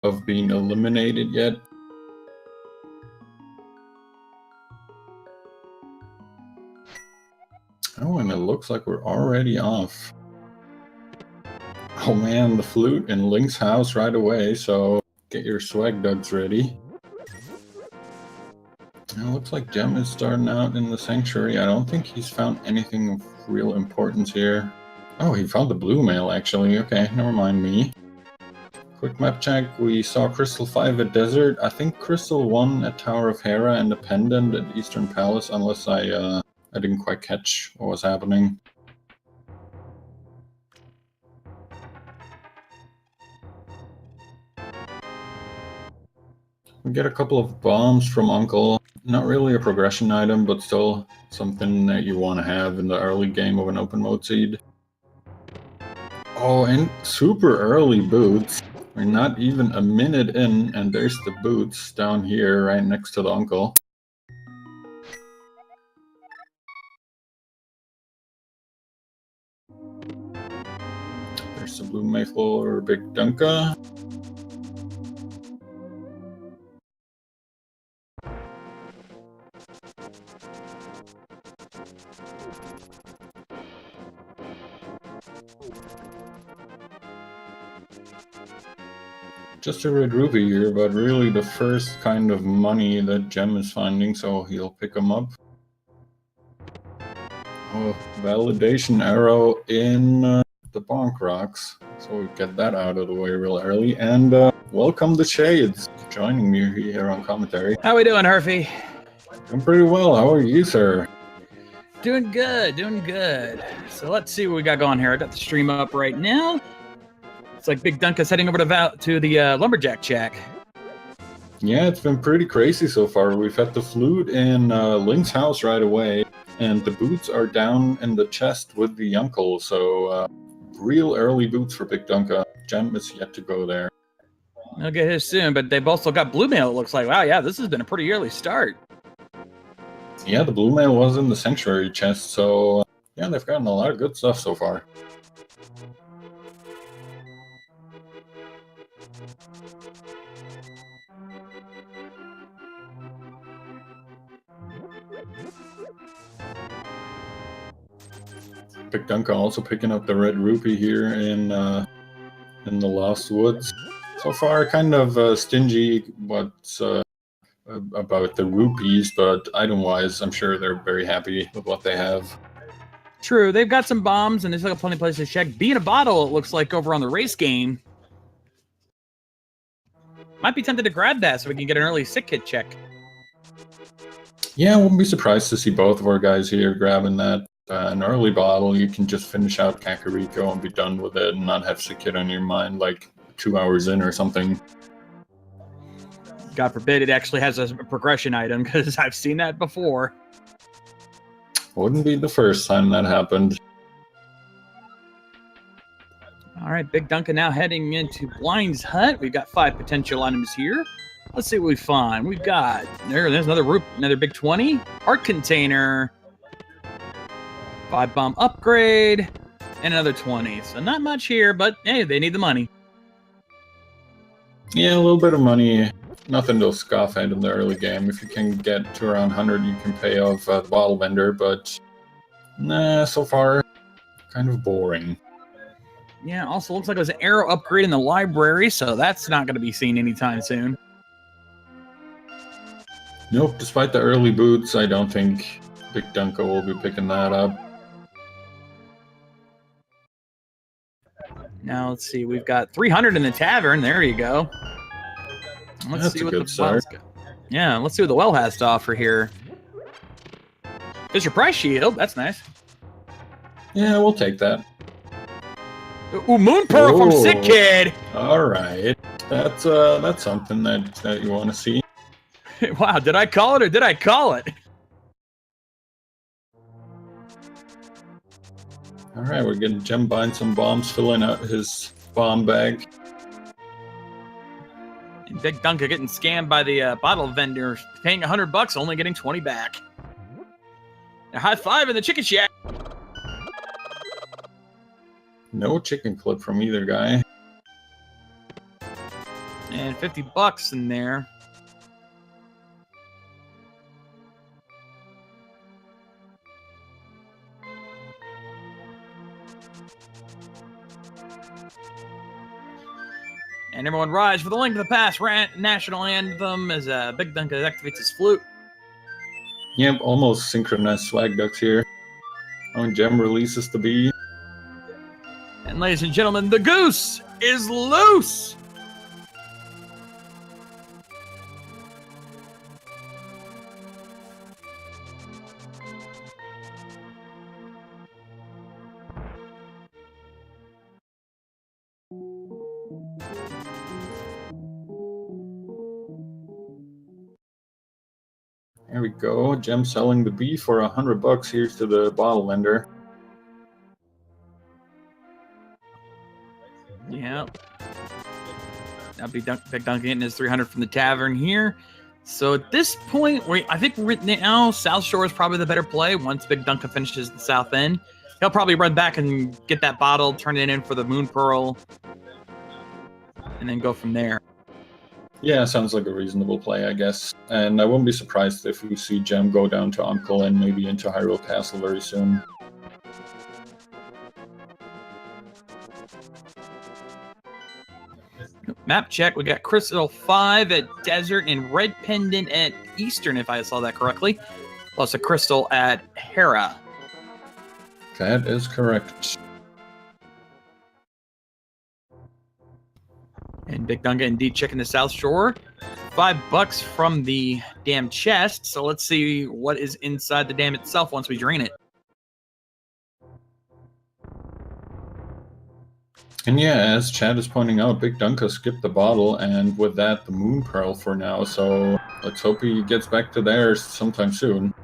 of being eliminated yet. Oh, and it looks like we're already off. Oh man, the flute in Link's house right away, so get your swag duds ready. And it looks like Gem is starting out in the sanctuary. I don't think he's found anything of real importance here. Oh, he found the blue mail actually. Okay, never mind me. Quick map check. We saw Crystal 5 at Desert. I think Crystal 1 at Tower of Hera and the Pendant at Eastern Palace, unless I didn't quite catch what was happening. We get a couple of bombs from Uncle. Not really a progression item, but still something that you want to have in the early game of an open mode seed. Oh, and super early boots. We're not even a minute in, and there's the boots down here right next to the Uncle. There's the blue Mayflower BigDunka. Just a red rupee here, but really the first kind of money that Gem is finding, so he'll pick them up. Oh, validation arrow in the bonk rocks, so we get that out of the way real early. And welcome the Shades, joining me here on commentary. How we doing, Herfy? Doing pretty well. How are you, sir? Doing good, doing good. So let's see what we got going here. I got the stream up right now. It's like BigDunka's heading over to the Lumberjack Shack. Yeah, it's been pretty crazy so far. We've had the flute in Link's house right away, and the boots are down in the chest with the Uncle, so real early boots for BigDunka. Gem is yet to go there. I'll get his soon, but they've also got blue mail, it looks like. Wow, yeah, this has been a pretty early start. Yeah, the blue mail was in the sanctuary chest, so yeah, they've gotten a lot of good stuff so far. BigDunka also picking up the red rupee here in the Lost Woods. So far, kind of stingy what's about the rupees, but item-wise, I'm sure they're very happy with what they have. True, they've got some bombs, and there's like plenty of places to check. Be in a bottle, it looks like, over on the race game. Might be tempted to grab that so we can get an early sick kit check. Yeah, I wouldn't be surprised to see both of our guys here grabbing that. An early bottle, you can just finish out Kakariko and be done with it and not have sick kit on your mind like 2 hours in or something. God forbid it actually has a progression item, because I've seen that before. Wouldn't be the first time that happened. All right, BigDunka now heading into Blind's Hut. We've got 5 potential items here. Let's see what we find. We've got there's another big 20 heart container, 5 bomb upgrade, and another 20. So not much here, but hey, they need the money. Yeah, a little bit of money. Nothing to scoff at in the early game. If you can get to around 100, you can pay off the bottle vendor, but nah, so far, kind of boring. Yeah, also looks like there's an arrow upgrade in the library, so that's not going to be seen anytime soon. Nope, despite the early boots, I don't think BigDunka will be picking that up. Now, let's see. We've got 300 in the tavern. There you go. Let's see what the well's got. Yeah, let's see what the well has to offer here. There's your price shield. That's nice. Yeah, we'll take that. Ooh, Moon Pearl from Sick Kid. All right, that's something that you want to see. Wow, did I call it or did I call it? All right, we're getting Gem buying some bombs, filling out his bomb bag. And BigDunka getting scammed by the bottle vendor, paying $100, only getting 20 back. A high five in the chicken shack. No chicken clip from either guy. And $50 in there. And everyone rise for the Link to the Past national anthem as BigDunka activates his flute. Yep, almost synchronized swag ducks here. Oh, Gem releases the bee. And ladies and gentlemen, the goose is loose! There we go. Gem selling the bee for $100. Here's to the bottle vendor. Yeah. Now BigDunka getting his 300 from the tavern here. So at this point, I think now South Shore is probably the better play. Once BigDunka finishes the south end, he'll probably run back and get that bottle, turn it in for the Moon Pearl, and then go from there. Yeah, sounds like a reasonable play, I guess. And I wouldn't be surprised if we see Gem go down to Uncle and maybe into Hyrule Castle very soon. Map check. We got Crystal 5 at Desert and Red Pendant at Eastern, if I saw that correctly. Plus a Crystal at Hera. That is correct. And BigDunka indeed checking the South Shore. $5 from the damn chest. So let's see what is inside the dam itself once we drain it. And yeah, as Chad is pointing out, BigDunka skipped the bottle, and with that, the Moon Pearl for now. So let's hope he gets back to there sometime soon.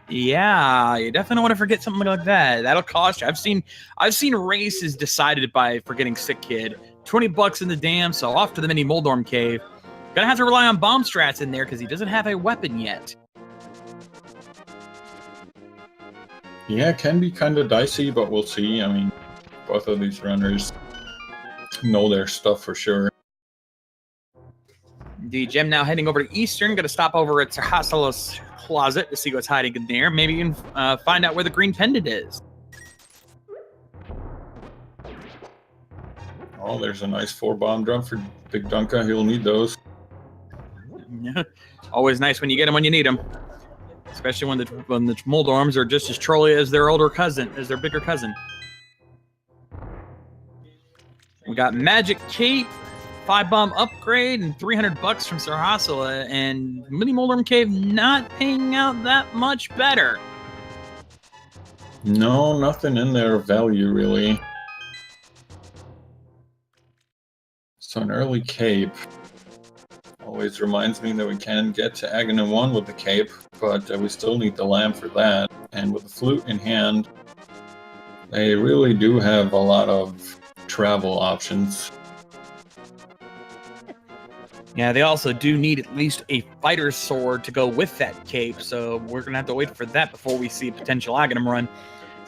Yeah, you definitely want to forget something like that. That'll cost you. I've seen races decided by forgetting Sick Kid. $20 in the dam, so off to the mini Moldorm cave. Gonna have to rely on bomb strats in there because he doesn't have a weapon yet. Yeah, can be kind of dicey, but we'll see. I mean, both of these runners know their stuff for sure. The Gem now heading over to Eastern. Gonna stop over at Hassel's closet to see what's hiding in there. Maybe even find out where the green pendant is. Oh, there's a nice 4-bomb drum for BigDunka. He'll need those. Yeah. Always nice when you get them when you need them. Especially when the Moldorms are just as trolly as their older cousin, as their bigger cousin. We got Magic Cape, 5-bomb upgrade, and $300 from Sir Hassela, and Mini Moldorm Cave not paying out that much better. No, nothing in there of value, really. So an early cape always reminds me that we can get to Aghanim 1 with the cape, but we still need the lamp for that. And with the flute in hand, they really do have a lot of travel options. Yeah, they also do need at least a fighter sword to go with that cape, so we're going to have to wait for that before we see a potential Aghanim run.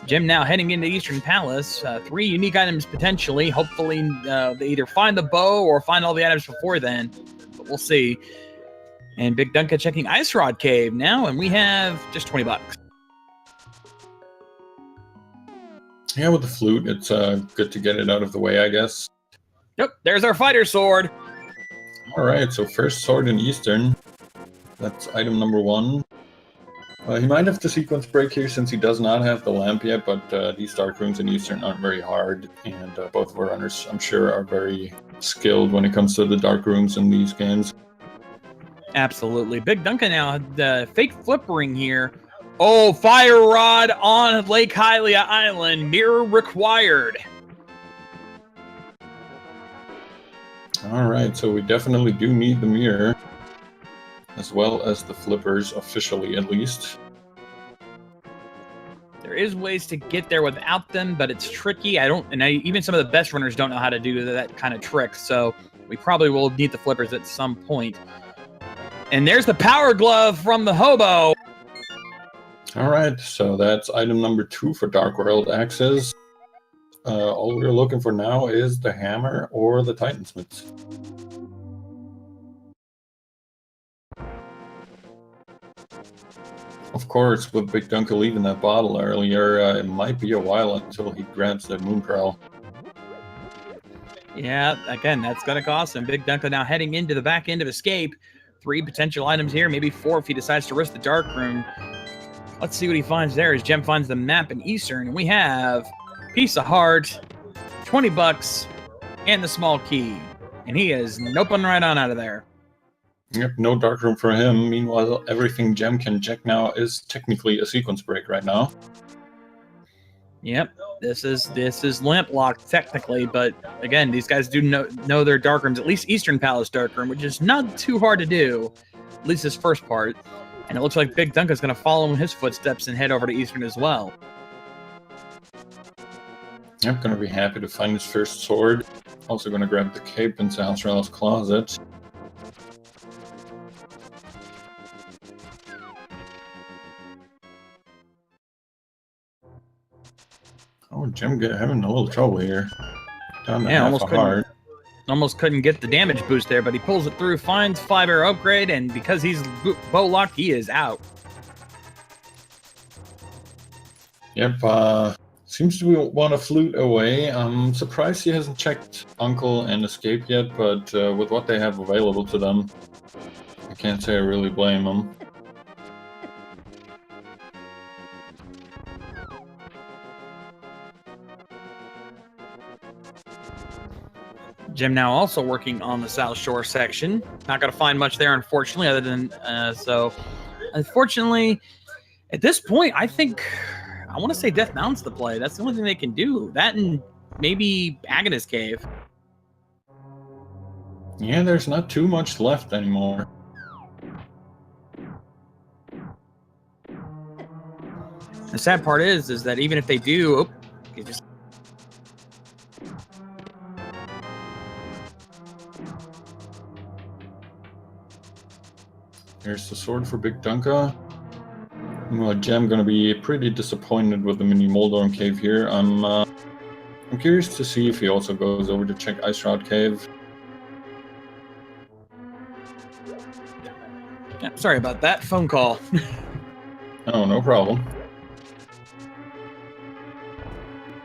Gem now heading into Eastern Palace. 3 unique items potentially. Hopefully they either find the bow or find all the items before then, but we'll see. And BigDunka checking Ice Rod Cave now, and we have just $20. Yeah, with the flute, it's good to get it out of the way, I guess. Yep, there's our fighter sword. Alright, so first sword in Eastern. That's item number 1. He might have to sequence break here since he does not have the lamp yet, but these Dark Runes in Eastern aren't very hard, and both of our runners, I'm sure, are very skilled when it comes to the Dark Runes in these games. Absolutely. BigDunka now, the fake flip ring here. Oh, Fire Rod on Lake Hylia Island. Mirror required. Alright, so we definitely do need the mirror, as well as the flippers, officially at least. There is ways to get there without them, but it's tricky. Even some of the best runners don't know how to do that kind of trick, so we probably will need the flippers at some point. And there's the Power Glove from the Hobo. Alright, so that's item number 2 for Dark World Axes. All we're looking for now is the hammer or the Titansmith. Of course, with BigDunka leaving that bottle earlier, it might be a while until he grabs that moon pearl. Yeah, again, that's going to cost him. BigDunka now heading into the back end of Escape. 3 potential items here, maybe 4 if he decides to risk the Dark Room. Let's see what he finds there as Gem finds the map in Eastern. And we have Piece of Heart, 20 bucks, and the small key. And he is noping right on out of there. Yep, no Dark Room for him. Meanwhile, everything Gem can check now is technically a sequence break right now. Yep, this is lamp locked technically, but again, these guys do know their Dark Rooms, at least Eastern Palace Dark Room, which is not too hard to do, at least this first part. And it looks like BigDunka is going to follow in his footsteps and head over to Eastern as well. I'm going to be happy to find his first sword. Also going to grab the cape in Salsrella's closet. Oh, Gem having a little trouble here. Down to half a heart. Almost couldn't get the damage boost there, but he pulls it through, finds 5-arrow upgrade, and because he's bow locked, he is out. Yep, seems to want to flute away. I'm surprised he hasn't checked Uncle and Escape yet, but with what they have available to them, I can't say I really blame them. Jim now also working on the South Shore section. Not going to find much there, unfortunately, other than unfortunately, at this point, I think I want to say Death Mountain's the play. That's the only thing they can do. That and maybe Agnes Cave. Yeah, there's not too much left anymore. The sad part is that even if they do, Here's the sword for BigDunka. Well, Gem gonna be pretty disappointed with the mini Moldorm cave here. I'm curious to see if he also goes over to check Ice Shroud Cave. Yeah, sorry about that phone call. Oh, no problem.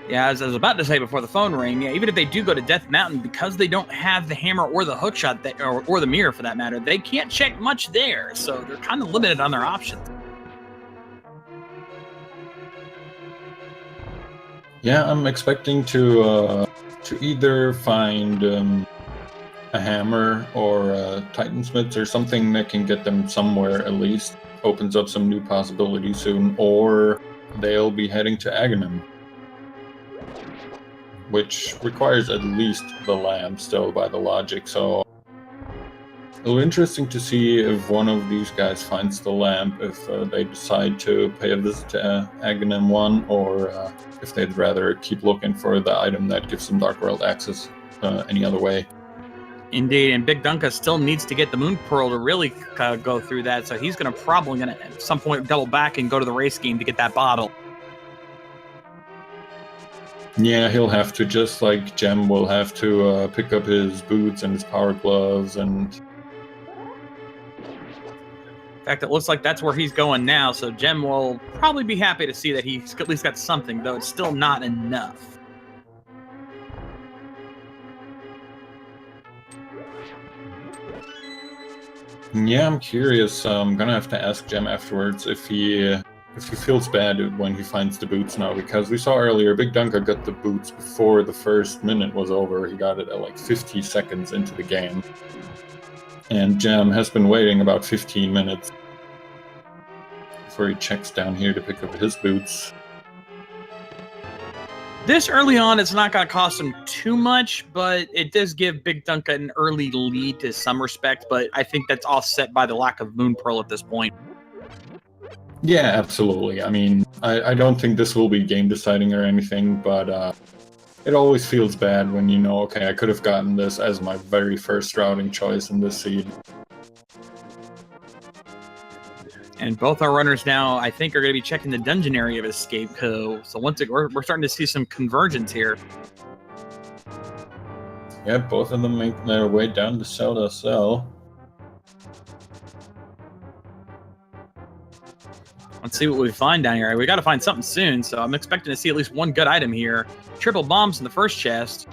Yeah, as I was about to say before the phone rang, yeah, even if they do go to Death Mountain, because they don't have the hammer or the hookshot, or the mirror for that matter, they can't check much there, so they're kind of limited on their options. Yeah, I'm expecting to either find a hammer or a Titansmith or something that can get them somewhere at least, opens up some new possibilities soon, or they'll be heading to Aghanim, which requires at least the lamp still by the logic, so it'll be interesting to see if one of these guys finds the lamp, if they decide to pay a visit to Aghanim 1, or if they'd rather keep looking for the item that gives them Dark World access any other way. Indeed, and BigDunka still needs to get the Moon Pearl to really go through that, so he's probably going to at some point double back and go to the race game to get that bottle. Yeah, he'll have to, just like Gem will have to pick up his boots and his power gloves and... In fact, it looks like that's where he's going now, so Gem will probably be happy to see that he's at least got something, though it's still not enough. Yeah, I'm curious. I'm gonna have to ask Gem afterwards if he feels bad when he finds the boots now, because we saw earlier BigDunka got the boots before the first minute was over. He got it at like 50 seconds into the game. And Gem has been waiting about 15 minutes before he checks down here to pick up his boots. This early on, it's not going to cost him too much, but it does give BigDunka an early lead to some respect, but I think that's offset by the lack of Moon Pearl at this point. Yeah, absolutely. I mean, I don't think this will be game deciding or anything, but it always feels bad when you know, okay, I could have gotten this as my very first routing choice in this seed. And both our runners now, I think, are going to be checking the dungeon area of Escape. So once we're starting to see some convergence here. Yeah, both of them make their way down to Zelda cell. Let's see what we find down here. We got to find something soon, so I'm expecting to see at least one good item here. Triple bombs in the first chest.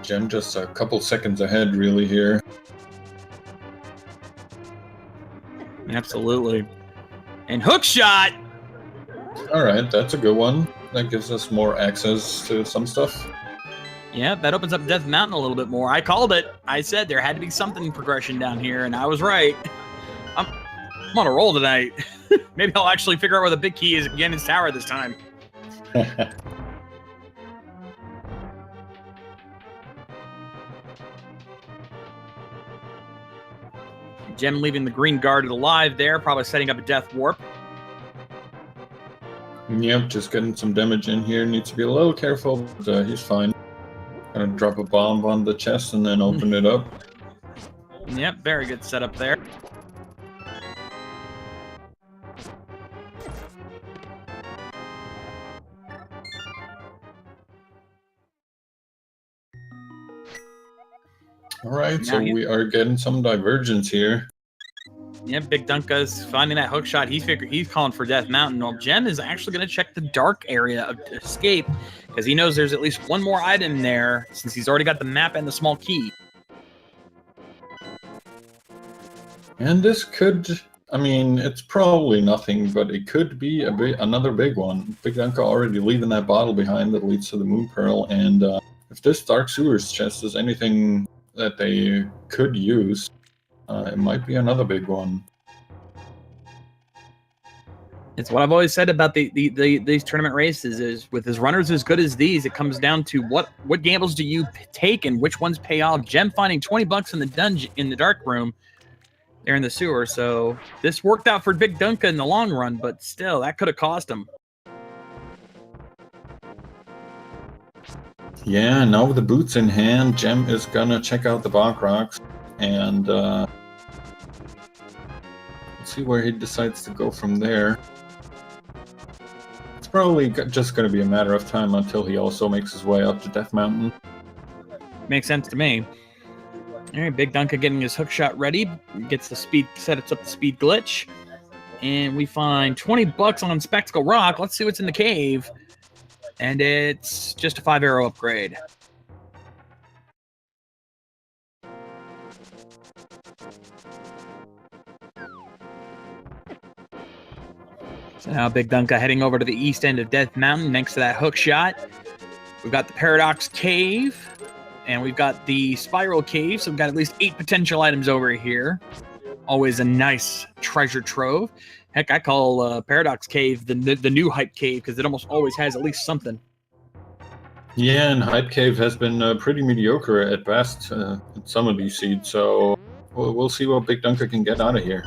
Gem just a couple seconds ahead, really, here. Absolutely. And hook shot! Alright, that's a good one. That gives us more access to some stuff. Yeah, that opens up Death Mountain a little bit more. I called it. I said there had to be something progression down here, and I was right. I'm on a roll tonight. Maybe I'll actually figure out where the big key is again in his tower this time. Gem leaving the green guarded alive there, probably setting up a death warp. Yep, just getting some damage in here. Needs to be a little careful, but he's fine. Gonna drop a bomb on the chest and then open it up. Yep, very good setup there. Alright, so we are getting some divergence here. Yeah, BigDunka's finding that hook shot. He's calling for Death Mountain. Well, Gem is actually going to check the dark area of escape because he knows there's at least one more item there since he's already got the map and the small key. And this could, I mean, it's probably nothing, but it could be another big one. BigDunka already leaving that bottle behind that leads to the Moon Pearl, and if this Dark Sewers chest is anything that they could use, it might be another big one. It's what I've always said about these tournament races is with his runners as good as these, it comes down to what gambles do you take and which ones pay off. Gem finding 20 bucks in the dungeon in the dark room there in the sewer, so this worked out for BigDunka in the long run, but still that could have cost him. Yeah, now with the boots in hand, Gem is gonna check out the Bog Rocks and let's see where he decides to go from there. It's probably just going to be a matter of time until he also makes his way up to Death Mountain. Makes sense to me. All right, BigDunka getting his hook shot ready. Gets the speed, sets up the speed glitch. And we find 20 bucks on Spectacle Rock. Let's see what's in the cave. And it's just a 5-arrow upgrade. So now BigDunka heading over to the east end of Death Mountain next to that hook shot. We've got the Paradox Cave, and we've got the Spiral Cave, so we've got at least 8 potential items over here. Always a nice treasure trove. Heck, I call Paradox Cave the new Hype Cave because it almost always has at least something. Yeah, and Hype Cave has been pretty mediocre at best in some of these seeds, so we'll see what BigDunka can get out of here.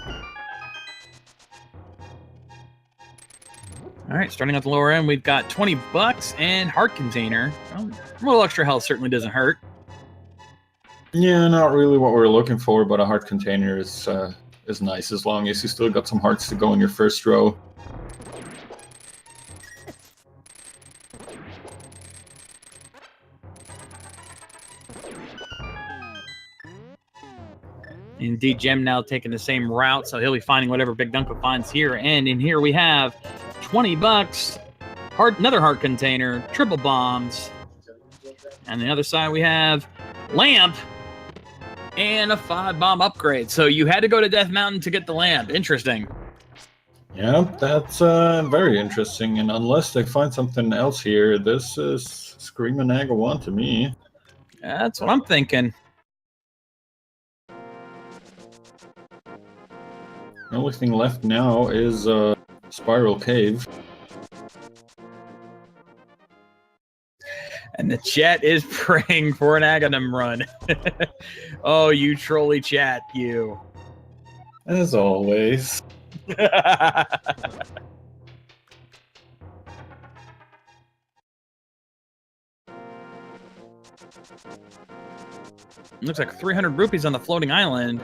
All right, starting at the lower end, we've got 20 bucks and Heart Container. Well, a little extra health certainly doesn't hurt. Yeah, not really what we're looking for, but a Heart Container is nice as long as you still got some hearts to go in your first row. Indeed, Gem now taking the same route, so he'll be finding whatever BigDunka finds here. And in here we have 20 bucks, another Heart Container, triple bombs. And the other side we have lamp and a 5-bomb upgrade. So you had to go to Death Mountain to get the lamp. Interesting. Yep, that's very interesting. And unless they find something else here, this is Screaming Naga 1 to me. That's what I'm thinking. The only thing left now is Spiral Cave. And the chat is praying for an Aghanim run. Oh, you trolly chat, you. As always. Looks like 300 rupees on the floating island.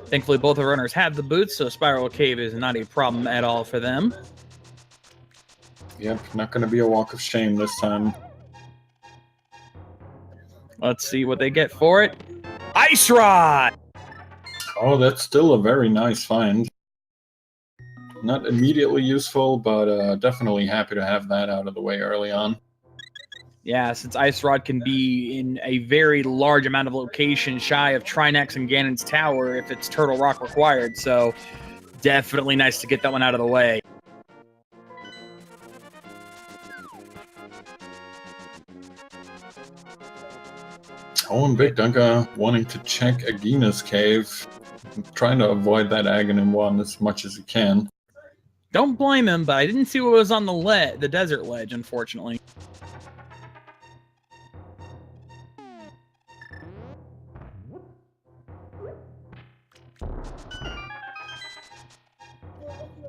Thankfully, both the runners have the boots, so Spiral Cave is not a problem at all for them. Yep, not going to be a walk of shame this time. Let's see what they get for it. Ice Rod! Oh, that's still a very nice find. Not immediately useful, but definitely happy to have that out of the way early on. Yeah, since Ice Rod can be in a very large amount of locations shy of Trinex and Ganon's Tower if it's Turtle Rock required, so definitely nice to get that one out of the way. Oh, and BigDunka wanting to check Agina's cave. Trying to avoid that Aghanim one as much as he can. Don't blame him, but I didn't see what was on the desert ledge, unfortunately.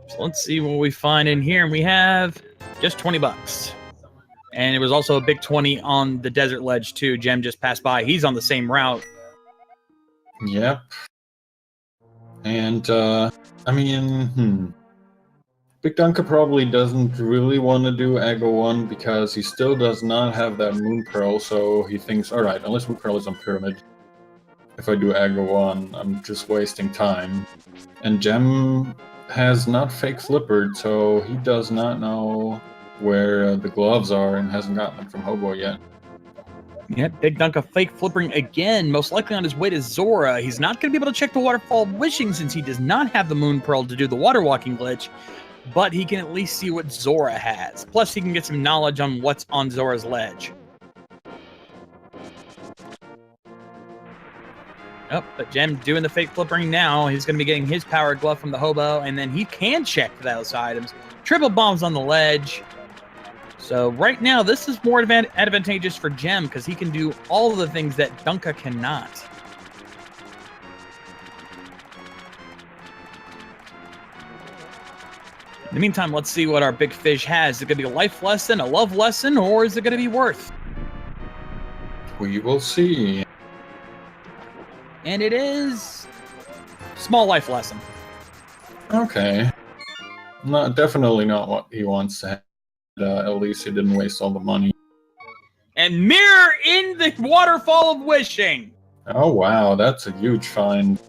So let's see what we find in here. And we have just 20 bucks. And it was also a big 20 on the desert ledge, too. Jem just passed by. He's on the same route. Yep. And, I mean, BigDunka probably doesn't really want to do Aga 1 because he still does not have that Moon Pearl, so he thinks, alright, unless Moon Pearl is on Pyramid, if I do Aga 1, I'm just wasting time. And Jem has not fake flippered, so he does not know where the gloves are and hasn't gotten them from Hobo yet. Yeah, BigDunka fake flipping again, most likely on his way to Zora. He's not going to be able to check the Waterfall of Wishing since he does not have the Moon Pearl to do the water walking glitch, but he can at least see what Zora has. Plus, he can get some knowledge on what's on Zora's ledge. Oh, but Jem doing the fake flipping now. He's going to be getting his power glove from the Hobo, and then he can check for those items. Triple bombs on the ledge. So right now, this is more advantageous for Jem because he can do all of the things that Dunka cannot. In the meantime, let's see what our big fish has. Is it going to be a life lesson, a love lesson, or is it going to be worth? We will see. And it is small life lesson. Okay. Definitely not what he wants to have. At least he didn't waste all the money. And mirror in the Waterfall of Wishing. Oh wow, that's a huge find.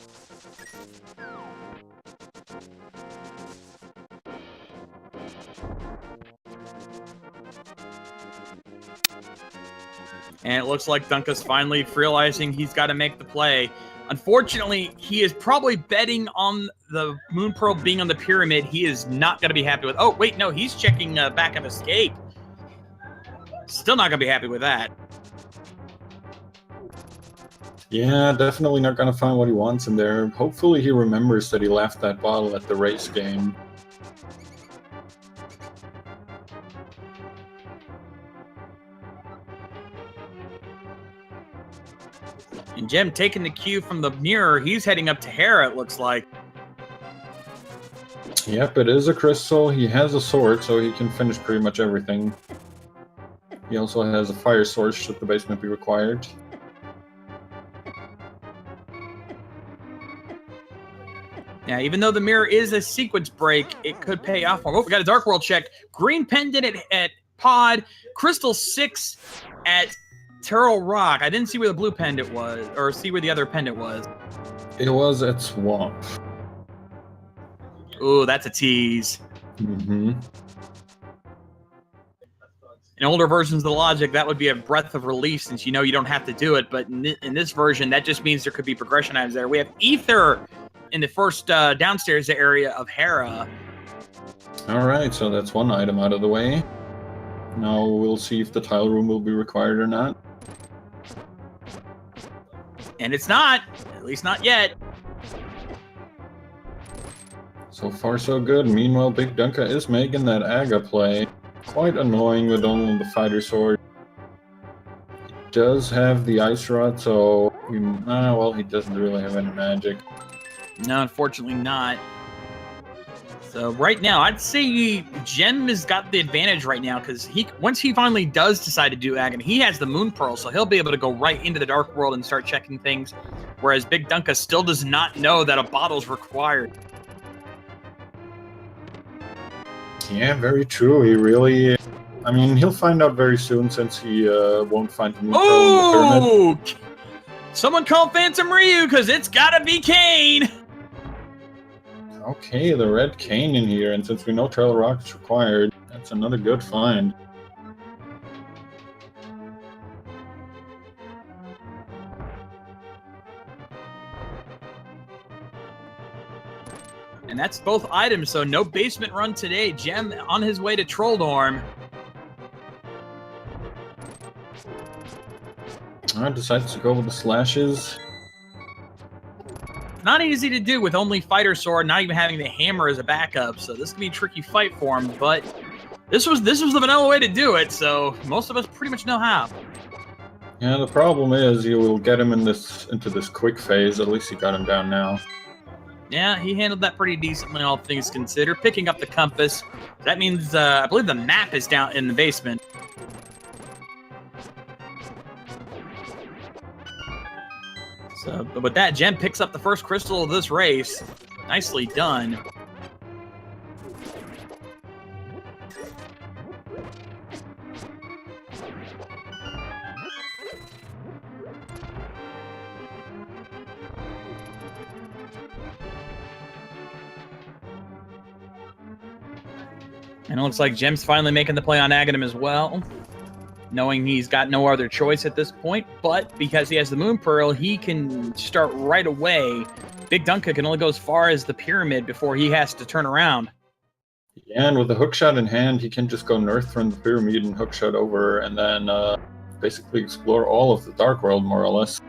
And it looks like Dunka's finally realizing he's got to make the play. Unfortunately, he is probably betting on the Moon Pearl being on the pyramid. He is not going to be happy with. Oh, wait, no, he's checking back of escape. Still not going to be happy with that. Yeah, definitely not going to find what he wants in there. Hopefully he remembers that he left that bottle at the race game. And Jem taking the cue from the mirror. He's heading up to Hera, it looks like. Yep, it is a crystal. He has a sword, so he can finish pretty much everything. He also has a fire source should the basement be required. Yeah, even though the mirror is a sequence break, it could pay off more. Oh, we got a Dark World check. Green pendant at Pod. Crystal 6 at Turtle Rock. I didn't see where the blue pendant was, or see where the other pendant was. It was at Swamp. Ooh, that's a tease. Mm-hmm. In older versions of the logic, that would be a breath of relief since you know you don't have to do it, but in this version, that just means there could be progression items there. We have Ether in the first downstairs area of Hera. Alright, so that's one item out of the way. Now we'll see if the tile room will be required or not. And it's not. At least not yet. So far so good. Meanwhile, BigDunka is making that Aga play. Quite annoying with only the fighter sword. He does have the ice rod, so well, he doesn't really have any magic. No, unfortunately not. So right now, I'd say Gem has got the advantage right now because once he finally does decide to do Agony, he has the Moon Pearl, so he'll be able to go right into the Dark World and start checking things, whereas BigDunka still does not know that a bottle's required. Yeah, very true. He really... I mean, he'll find out very soon since he won't find the Moon Pearl in the pyramid. Someone call Phantom Ryu because it's gotta be Kane! Okay, the red cane in here, and since we know Trail Rock is required, that's another good find. And that's both items, so no basement run today. Gem on his way to Trolldorm. Alright, decides to go with the slashes. Not easy to do with only Fighter Sword, not even having the hammer as a backup, so this could be a tricky fight for him, but this was the vanilla way to do it, so most of us pretty much know how. Yeah, the problem is you will get him into this quick phase. At least he got him down now. Yeah, he handled that pretty decently, all things considered. Picking up the compass. That means, I believe the map is down in the basement. So, but with that, Gem picks up the first crystal of this race. Nicely done. And it looks like Gem's finally making the play on Aghanim as well, knowing he's got no other choice at this point. But because he has the Moon Pearl, he can start right away. BigDunka can only go as far as the pyramid before he has to turn around. Yeah, and with the hookshot in hand, he can just go north from the pyramid and hookshot over, and then basically explore all of the Dark World, more or less.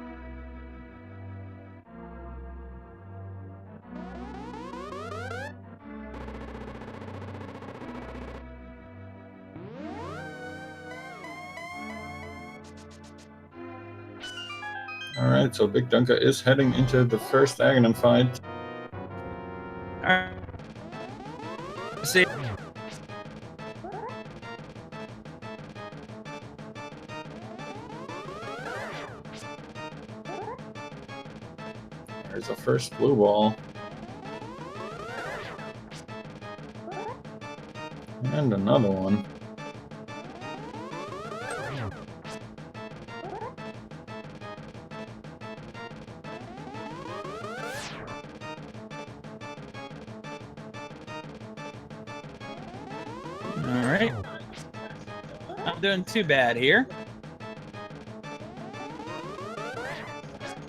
Alright, so BigDunka is heading into the first Aghanim fight. Alright. See. There's the first blue ball. And another one. Alright. Not doing too bad here.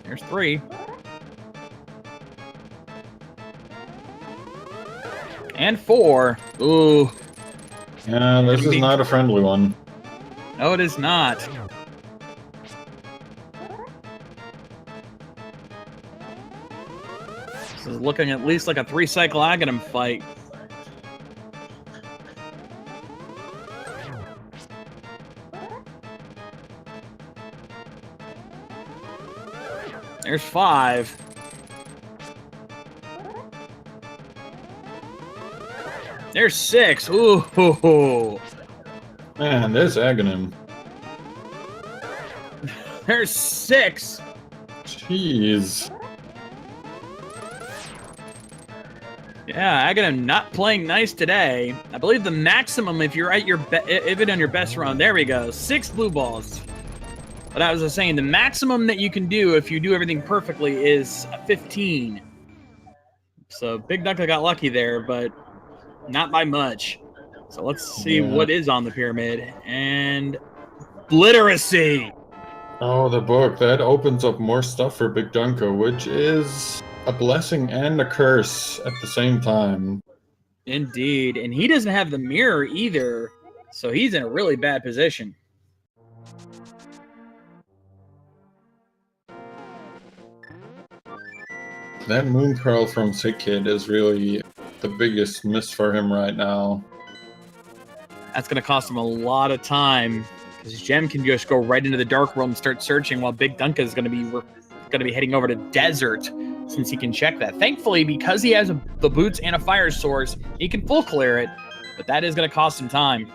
There's 3. And 4. Ooh. Yeah, this is not a friendly one. No, it is not. This is looking at least like a 3-cycle Aghanim fight. There's 5. There's 6. Ooh. Man, there's Aghanim. There's 6. Jeez. Yeah, Aghanim not playing nice today. I believe the maximum, if you're at your even on your best run, there we go, 6 blue balls. But as I was saying, the maximum that you can do if you do everything perfectly is 15. So BigDunka got lucky there, but not by much. So let's see what is on the pyramid. And Literacy. Oh, the book. That opens up more stuff for BigDunka, which is a blessing and a curse at the same time. Indeed. And he doesn't have the mirror either, so he's in a really bad position. That Moon Pearl from Sick Kid is really the biggest miss for him right now. That's going to cost him a lot of time, because Gem can just go right into the Dark World and start searching, while BigDunka is going to be heading over to Desert since he can check that. Thankfully, because he has the boots and a fire source, he can full clear it, but that is going to cost him time.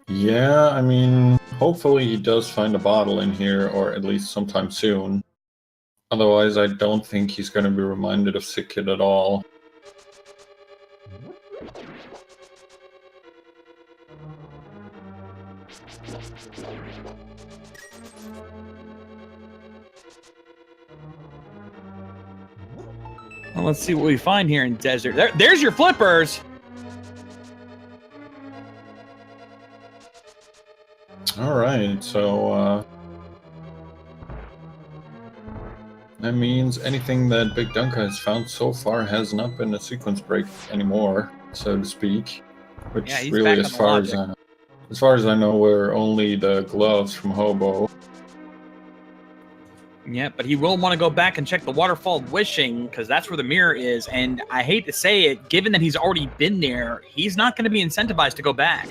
Yeah, I mean, hopefully he does find a bottle in here, or at least sometime soon. Otherwise, I don't think he's going to be reminded of Sick Kid at all. Well, let's see what we find here in Desert. There's your flippers! Alright, so, that means anything that BigDunka has found so far has not been a sequence break anymore, so to speak. Which Yeah, he's really, back on as far as I know, were only the gloves from Hobo. Yeah, but he will want to go back and check the Waterfall of Wishing, because that's where the mirror is. And I hate to say it, given that he's already been there, he's not going to be incentivized to go back.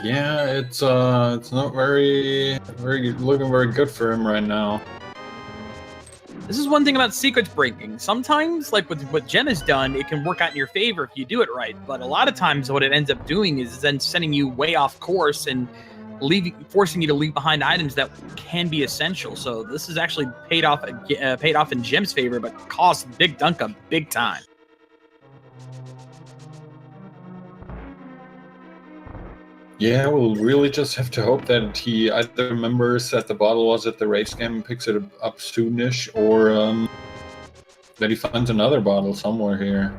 Yeah, it's not looking very good for him right now. This is one thing about secrets breaking. Sometimes, like with what Gem has done, it can work out in your favor if you do it right. But a lot of times what it ends up doing is then sending you way off course and forcing you to leave behind items that can be essential. So this is actually paid off in Gem's favor, but cost BigDunka big time. Yeah, we'll really just have to hope that he either remembers that the bottle was at the race game and picks it up soonish, or that he finds another bottle somewhere here.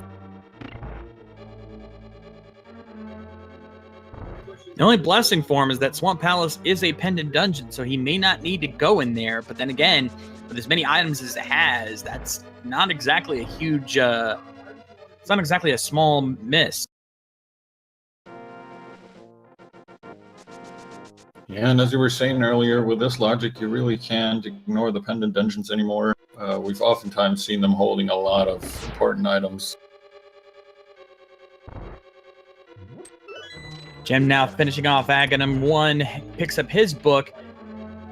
The only blessing for him is that Swamp Palace is a pendant dungeon, so he may not need to go in there. But then again, with as many items as it has, that's not exactly a huge... it's not exactly a small miss. Yeah, and as you were saying earlier, with this logic, you really can't ignore the pendant dungeons anymore. We've oftentimes seen them holding a lot of important items. Gem now finishing off Aghanim 1, picks up his book,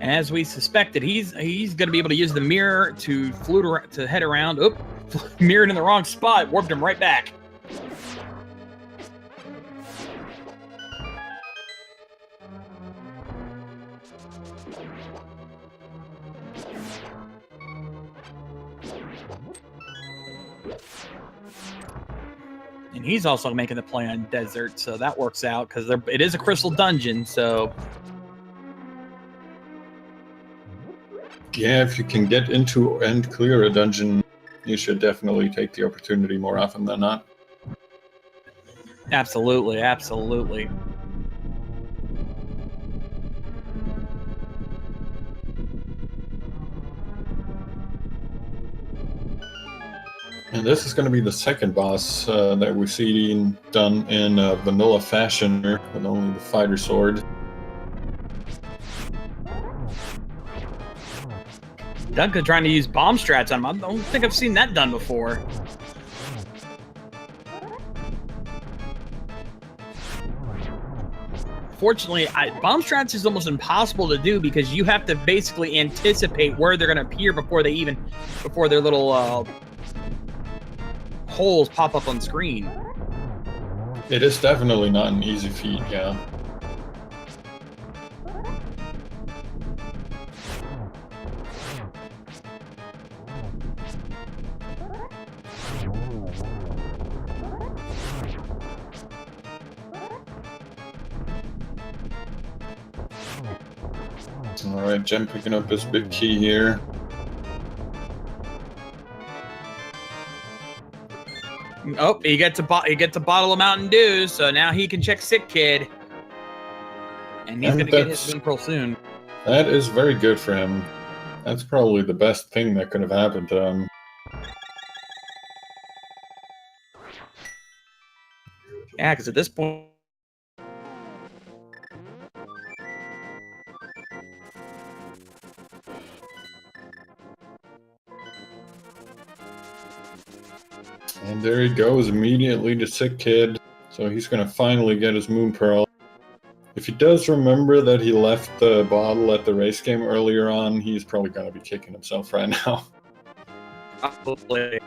and as we suspected, he's going to be able to use the mirror to head around. Oop, mirrored in the wrong spot, warped him right back. And he's also making the play on Desert, so that works out, because it is a crystal dungeon, so... Yeah, if you can get into and clear a dungeon, you should definitely take the opportunity more often than not. Absolutely, absolutely. And this is going to be the second boss that we've seen done in vanilla fashion with only the fighter sword. Dunka trying to use bomb strats on him. I don't think I've seen that done before. Fortunately, bomb strats is almost impossible to do because you have to basically anticipate where they're going to appear before their little holes pop up on screen. It is definitely not an easy feat, yeah. Alright, Gem picking up his big key here. Oh, he gets a bottle of Mountain Dew, so now he can check Sick Kid. And he's going to get his Moon Pearl soon. That is very good for him. That's probably the best thing that could have happened to him. Yeah, because at this point... And there he goes, immediately to Sick Kid. So he's going to finally get his Moon Pearl. If he does remember that he left the bottle at the race game earlier on, he's probably gonna be kicking himself right now. Probably.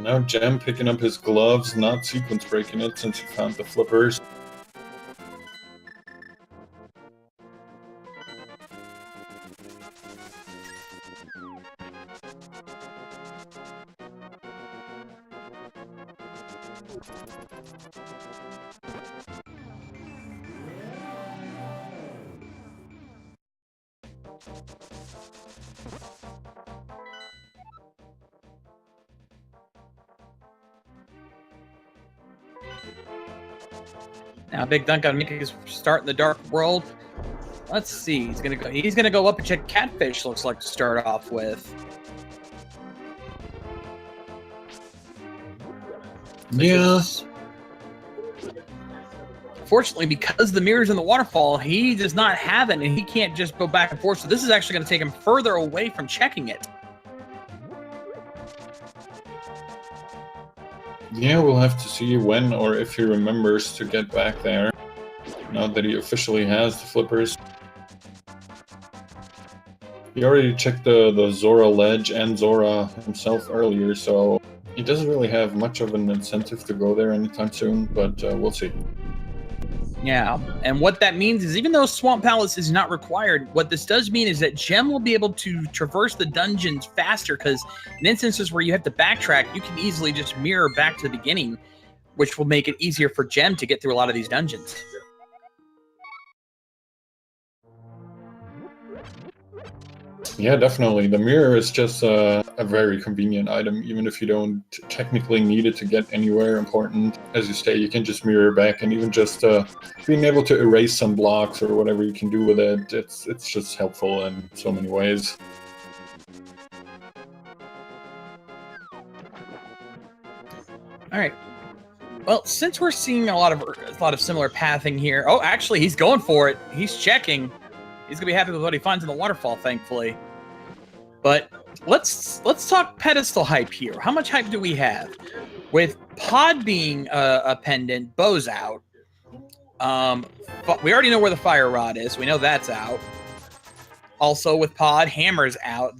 Now Gem picking up his gloves, not sequence breaking it since he found the flippers. Now BigDunka making his start in the dark world. Let's see. He's gonna go up and check Catfish. Looks like to start off with. Yes. Fortunately, because the mirror's in the waterfall, he does not have it, and he can't just go back and forth. So this is actually going to take him further away from checking it. Yeah, we'll have to see when or if he remembers to get back there. Now that he officially has the flippers. He already checked the Zora ledge and Zora himself earlier, so he doesn't really have much of an incentive to go there anytime soon, but we'll see. Yeah, and what that means is even though Swamp Palace is not required, what this does mean is that Gem will be able to traverse the dungeons faster, because in instances where you have to backtrack, you can easily just mirror back to the beginning, which will make it easier for Gem to get through a lot of these dungeons. Yeah, definitely. The mirror is just a very convenient item, even if you don't technically need it to get anywhere important. As you say, you can just mirror back, and even just being able to erase some blocks or whatever you can do with it, it's just helpful in so many ways. All right. Well, since we're seeing a lot of similar pathing here. Oh, actually, he's going for it. He's checking. He's gonna be happy with what he finds in the waterfall, thankfully. But let's talk pedestal hype here. How much hype do we have? With Pod being a pendant, Bow's out. But we already know where the fire rod is. We know that's out. Also with Pod, Hammer's out.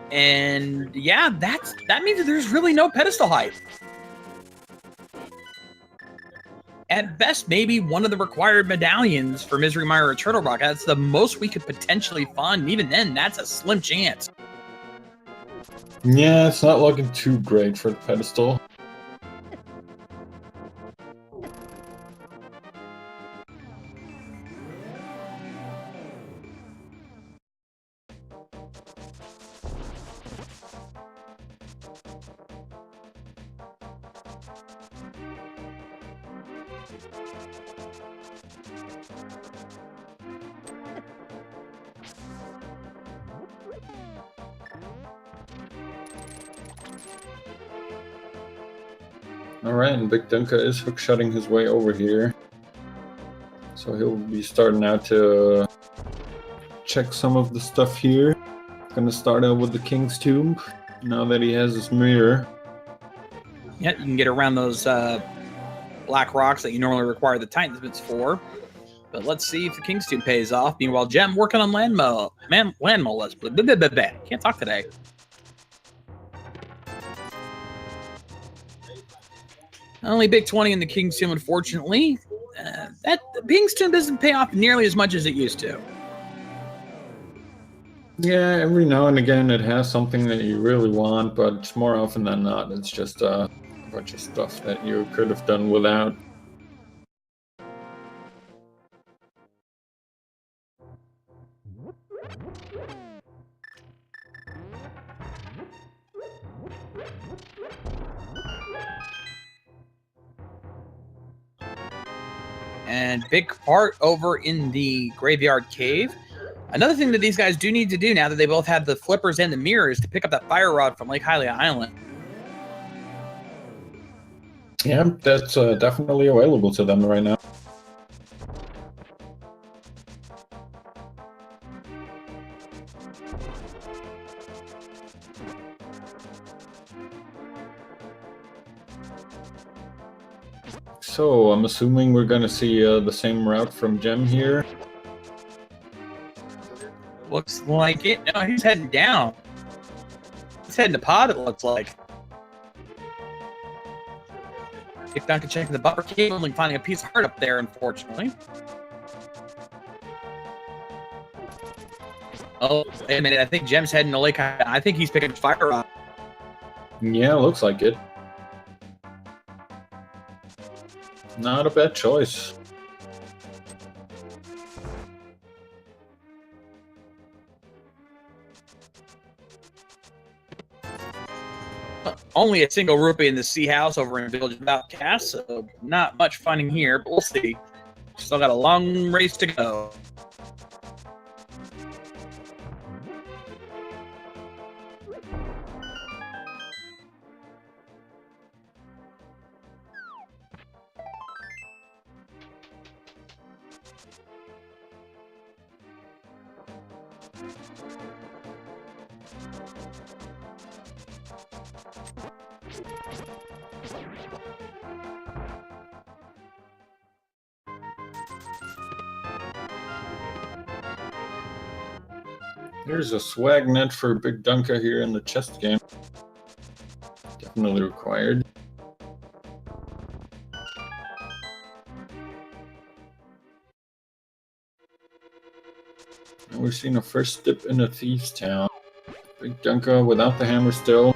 And yeah, that means that there's really no pedestal hype. At best, maybe one of the required medallions for Misery Mire or Turtle Rock. That's the most we could potentially find. And even then, that's a slim chance. Yeah, it's not looking too great for the pedestal. Alright, and BigDunka is hookshotting his way over here. So he'll be starting out to check some of the stuff here. Gonna start out with the King's Tomb, now that he has his mirror. Yeah, you can get around those black rocks that you normally require the Titan's bits for. But let's see if the King's Tomb pays off. Meanwhile, Gem working on landmole. Can't talk today. Only big 20 in the King's Tomb, unfortunately. The King's Tomb doesn't pay off nearly as much as it used to. Yeah, every now and again it has something that you really want, but more often than not, it's just a bunch of stuff that you could have done without. And big part over in the Graveyard Cave. Another thing that these guys do need to do now that they both have the flippers and the mirror is to pick up that fire rod from Lake Hylia Island. Yeah, that's definitely available to them right now. So, I'm assuming we're gonna see the same route from Gem here. Looks like it. No, he's heading down. He's heading to pod, it looks like. BigDunka checking the buffer cable and finding a piece of heart up there, unfortunately. Oh, wait a minute. I think Gem's heading to Lake. I think he's picking fire up. Yeah, looks like it. Not a bad choice. Only a single rupee in the Sea House over in Village of Outcasts, so not much finding here, but we'll see. Still got a long race to go. There's a swag net for BigDunka here in the chest game. Definitely required. And we're seeing a first dip in a Thieves' Town. BigDunka without the hammer still.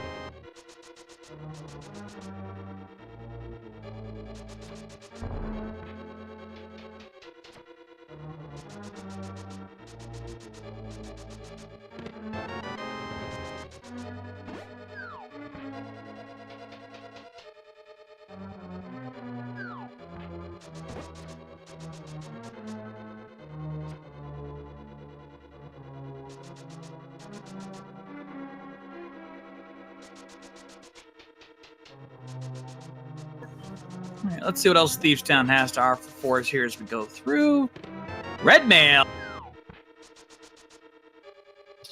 All right, let's see what else Thieves' Town has to offer for us here as we go through. Red mail.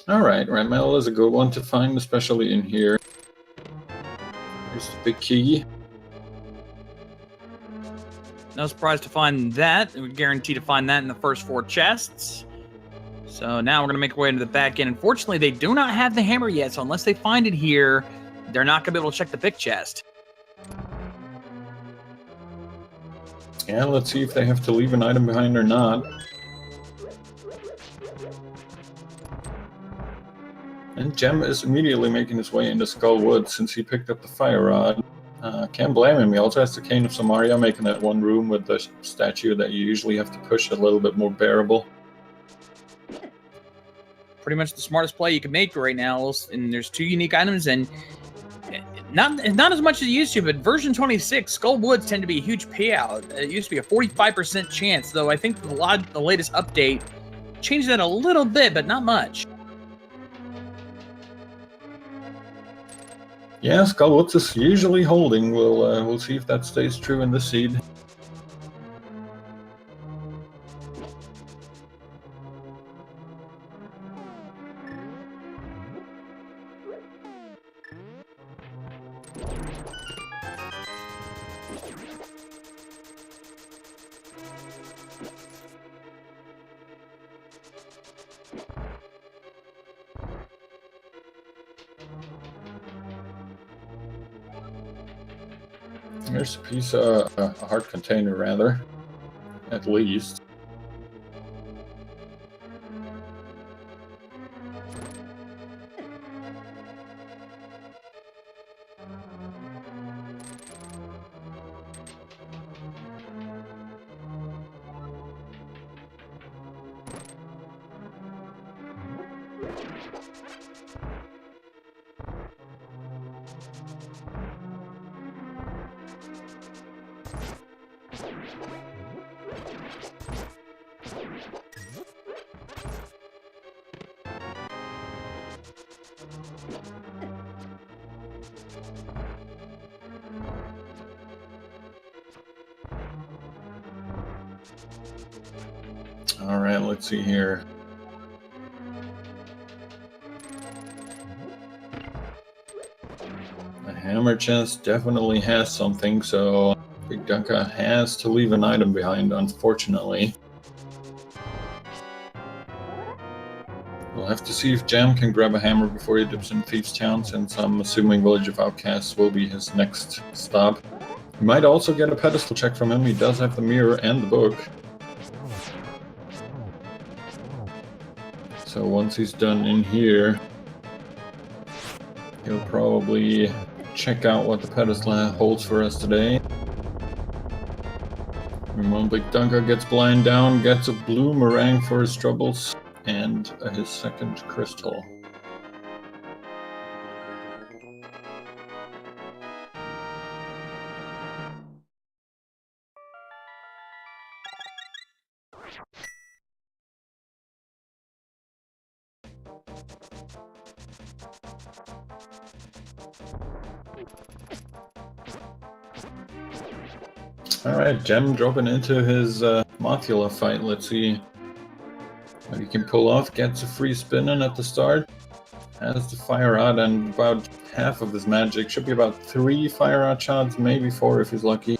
Alright, red mail is a good one to find, especially in here. Here's the big key. No surprise to find that. We guarantee to find that in the first 4 chests. So now we're going to make our way into the back end. Unfortunately, they do not have the hammer yet, so unless they find it here, they're not going to be able to check the big chest. Yeah, let's see if they have to leave an item behind or not. And Gem is immediately making his way into Skull Wood since he picked up the fire rod. Can't blame him. He also has the Cane of Samaria, making that one room with the statue that you usually have to push a little bit more bearable. Pretty much the smartest play you can make right now. And there's 2 unique items, and not as much as it used to, but version 26, Skull Woods tend to be a huge payout. It used to be a 45% chance, though I think the latest update changed that a little bit, but not much. Yeah, Skull Woods is usually holding. We'll see if that stays true in this seed. There's a piece of a heart container, rather, at least. All right, let's see here. The hammer chest definitely has something, so BigDunka has to leave an item behind, unfortunately. We'll have to see if Jam can grab a hammer before he dips in Thieves' Town, since I'm assuming Village of Outcasts will be his next stop. We might also get a pedestal check from him. He does have the mirror and the book. So once he's done in here, he'll probably check out what the pedestal holds for us today. Meanwhile, BigDunka gets blind down, gets a blue meringue for his troubles, and his second crystal. Alright, Gem dropping into his Mothula fight. Let's see what he can pull off. Gets a free spin in at the start. Has the fire rod and about half of his magic. Should be about 3 fire rod shots, maybe 4 if he's lucky.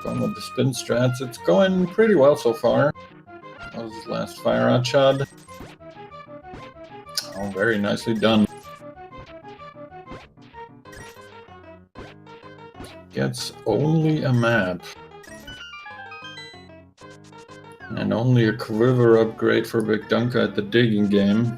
Going with the spin strats. It's going pretty well so far. That was his last fire rod shot. Oh, very nicely done. Gets only a map. And only a quiver upgrade for BigDunka at the digging game.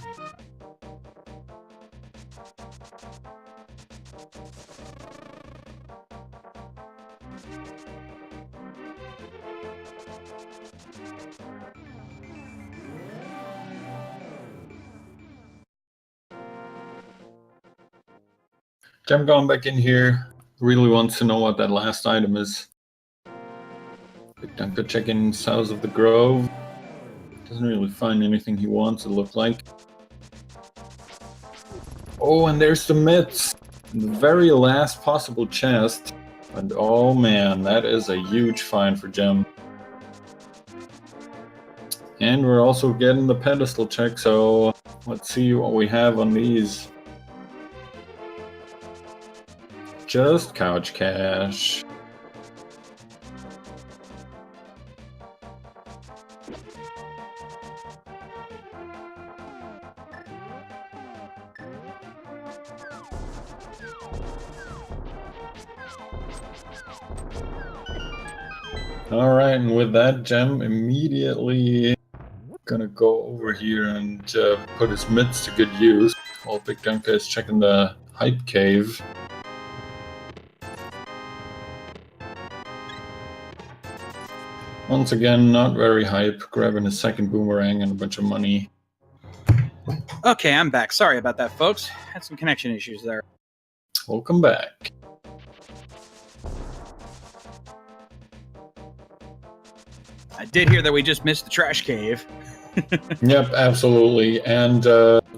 Gem going back in here. Really wants to know what that last item is. BigDunka checking south of the Grove. Doesn't really find anything he wants, it looked like. Oh, and there's the mitts. The very last possible chest. And oh man, that is a huge find for Gem. And we're also getting the pedestal check, so let's see what we have on these. Just couch cash. Alright, and with that, Gem immediately gonna go over here and put his mitts to good use while BigDunka is checking the hype cave. Once again, not very hype, grabbing his second boomerang and a bunch of money. Okay, I'm back. Sorry about that, folks. Had some connection issues there. Welcome back. I did hear that we just missed the trash cave. Yep, absolutely. And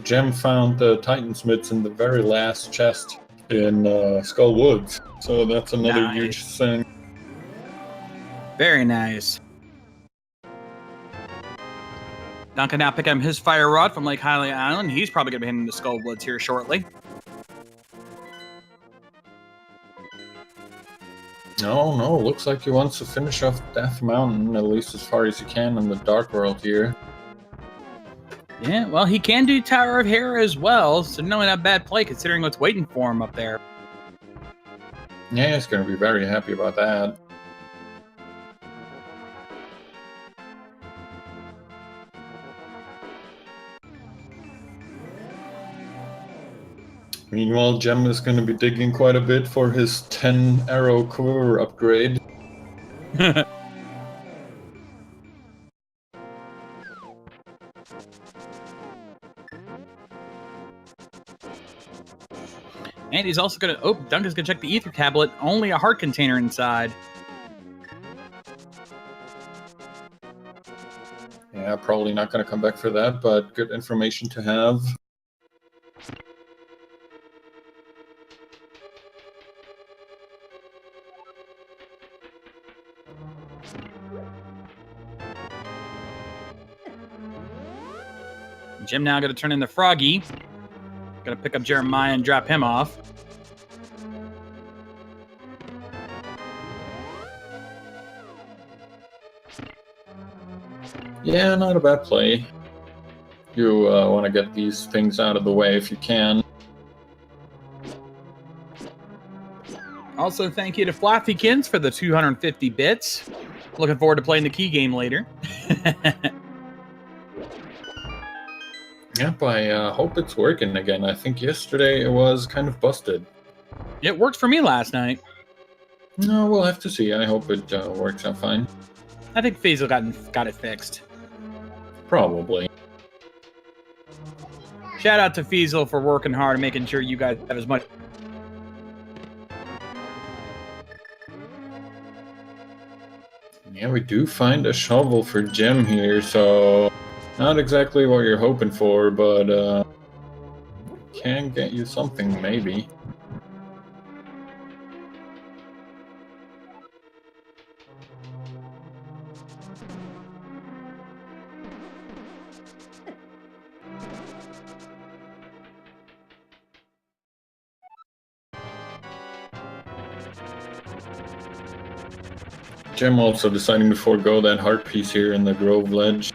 Gem found the Titan's mitts in the very last chest in Skull Woods. So that's another huge thing. Very nice. Duncan now pick up his fire rod from Lake Highland Island. He's probably going to be heading to Skull Woods here shortly. No, looks like he wants to finish off Death Mountain, at least as far as he can in the Dark World here. Yeah, well, he can do Tower of Hera as well, so not a bad play considering what's waiting for him up there. Yeah, he's going to be very happy about that. Meanwhile, Gem is going to be digging quite a bit for his 10 arrow quiver upgrade. And he's also going to... Oh, Duncan's going to check the ether tablet. Only a heart container inside. Yeah, probably not going to come back for that, but good information to have. Jim now going to turn in the Froggy. Going to pick up Jeremiah and drop him off. Yeah, not a bad play. You want to get these things out of the way if you can. Also, thank you to Flaffykins for the 250 bits. Looking forward to playing the key game later. Yep, I hope it's working again. I think yesterday it was kind of busted. It worked for me last night. No, we'll have to see. I hope it works out fine. I think Faisal got it fixed. Probably. Shout out to Faisal for working hard and making sure you guys have as much. Yeah, we do find a shovel for Jim here, so not exactly what you're hoping for, but can get you something, maybe. Jim also deciding to forego that heart piece here in the Grove Ledge.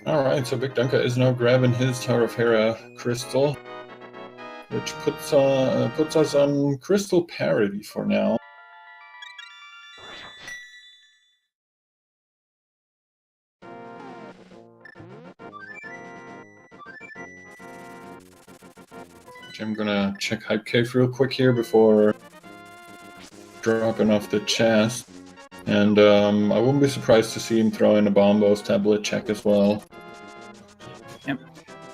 Alright, so BigDunka is now grabbing his Tower of Hera crystal, which puts us on crystal parity for now. I'm gonna check Hype Cave real quick here before dropping off the chest. And I wouldn't be surprised to see him throw in a Bombos tablet check as well. Yep.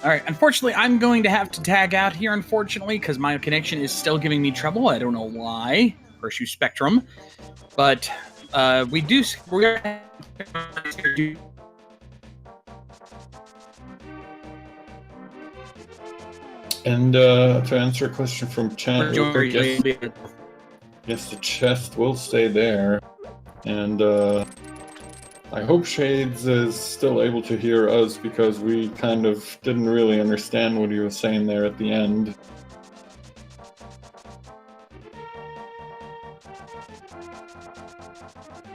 All right. Unfortunately, I'm going to have to tag out here, unfortunately, because my connection is still giving me trouble. I don't know why. Horseshoe Spectrum. But we're and to answer a question from chat, yes, the chest will stay there. And I hope Shades is still able to hear us, because we kind of didn't really understand what he was saying there at the end.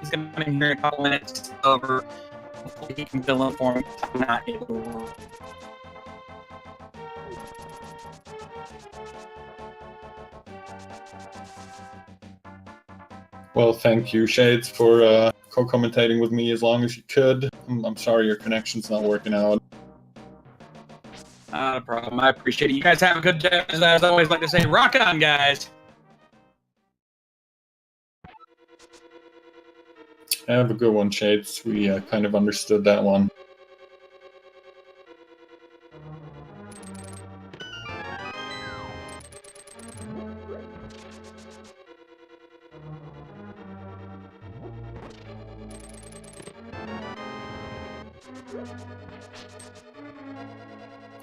He's going to come in here in a couple minutes over. Hopefully he can fill in for me. I'm not able to. Well, thank you, Shades, for co-commentating with me as long as you could. I'm sorry your connection's not working out. Not a problem. I appreciate it. You guys have a good day. As I always like to say, rock on, guys. Have a good one, Shades. We kind of understood that one.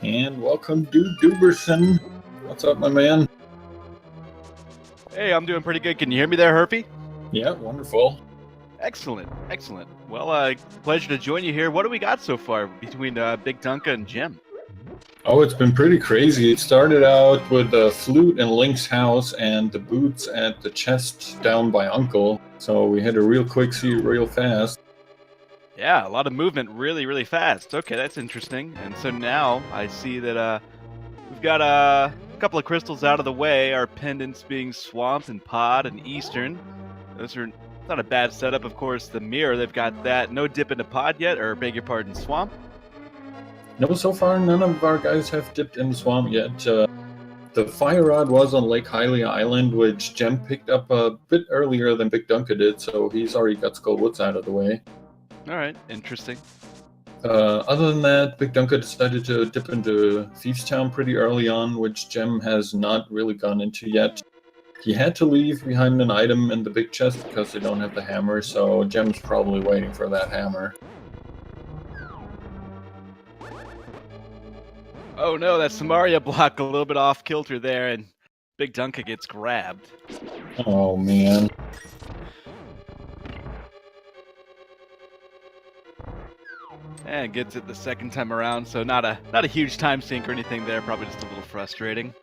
And welcome, Dude Duberson. What's up, my man? Hey, I'm doing pretty good. Can you hear me there, Herpy? Yeah, wonderful. Excellent, excellent. Well, pleasure to join you here. What do we got so far between BigDunka and Jim? Oh, it's been pretty crazy. It started out with the flute in Link's house and the boots at the chest down by Uncle. So we had a real quick see real fast. Yeah, a lot of movement really, really fast. Okay, that's interesting. And so now I see that we've got a couple of crystals out of the way. Our pendants being Swamp and Pod and Eastern. Those are not a bad setup. Of course, the mirror, they've got that. No dip into Pod yet, or beg your pardon, Swamp. No, so far none of our guys have dipped in the Swamp yet. The Fire Rod was on Lake Hylia Island, which Jem picked up a bit earlier than BigDunka did, so he's already got Skull Woods out of the way. All right, interesting. Other than that, BigDunka decided to dip into Thieves Town pretty early on, which Gem has not really gone into yet. He had to leave behind an item in the big chest because they don't have the hammer, so Gem's probably waiting for that hammer. Oh no, that Samaria block a little bit off kilter there, and BigDunka gets grabbed. Oh man. And gets it the second time around, so not a huge time sink or anything there, probably just a little frustrating.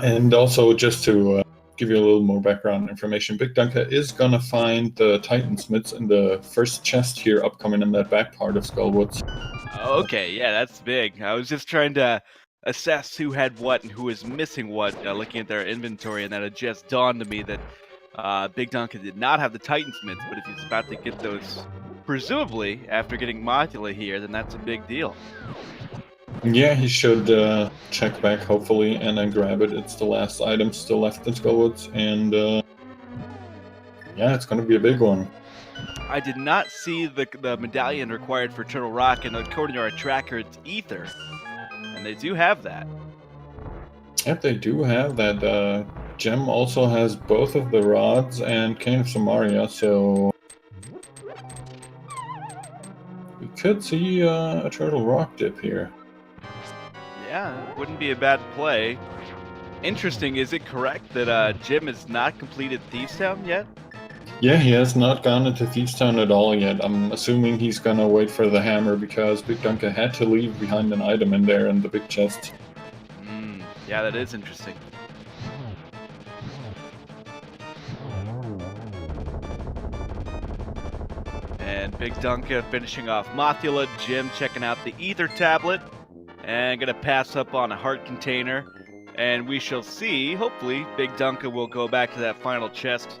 And also, just to give you a little more background information, BigDunka is gonna find the Titansmiths in the first chest here upcoming in that back part of Skullwoods. Okay, yeah, that's big. I was just trying to assess who had what and who was missing what, looking at their inventory, and then it just dawned to me that BigDunka did not have the Titansmiths, but if he's about to get those, presumably, after getting Modula here, then that's a big deal. Yeah, he should check back, hopefully, and then grab it. It's the last item still left in Skullwoods, and yeah, it's going to be a big one. I did not see the medallion required for Turtle Rock, and according to our tracker, it's Ether. And they do have that. Yep, they do have that. Gem also has both of the rods and Cane of Samaria, so we could see a Turtle Rock dip here. Yeah, wouldn't be a bad play. Interesting, is it correct that Jim has not completed Thieves Town yet? Yeah, he has not gone into Thieves Town at all yet. I'm assuming he's gonna wait for the hammer because BigDunka had to leave behind an item in there in the big chest. Yeah, that is interesting. And BigDunka finishing off Mothula, Jim checking out the Ether tablet, and gonna pass up on a heart container. And we shall see, hopefully, BigDunka will go back to that final chest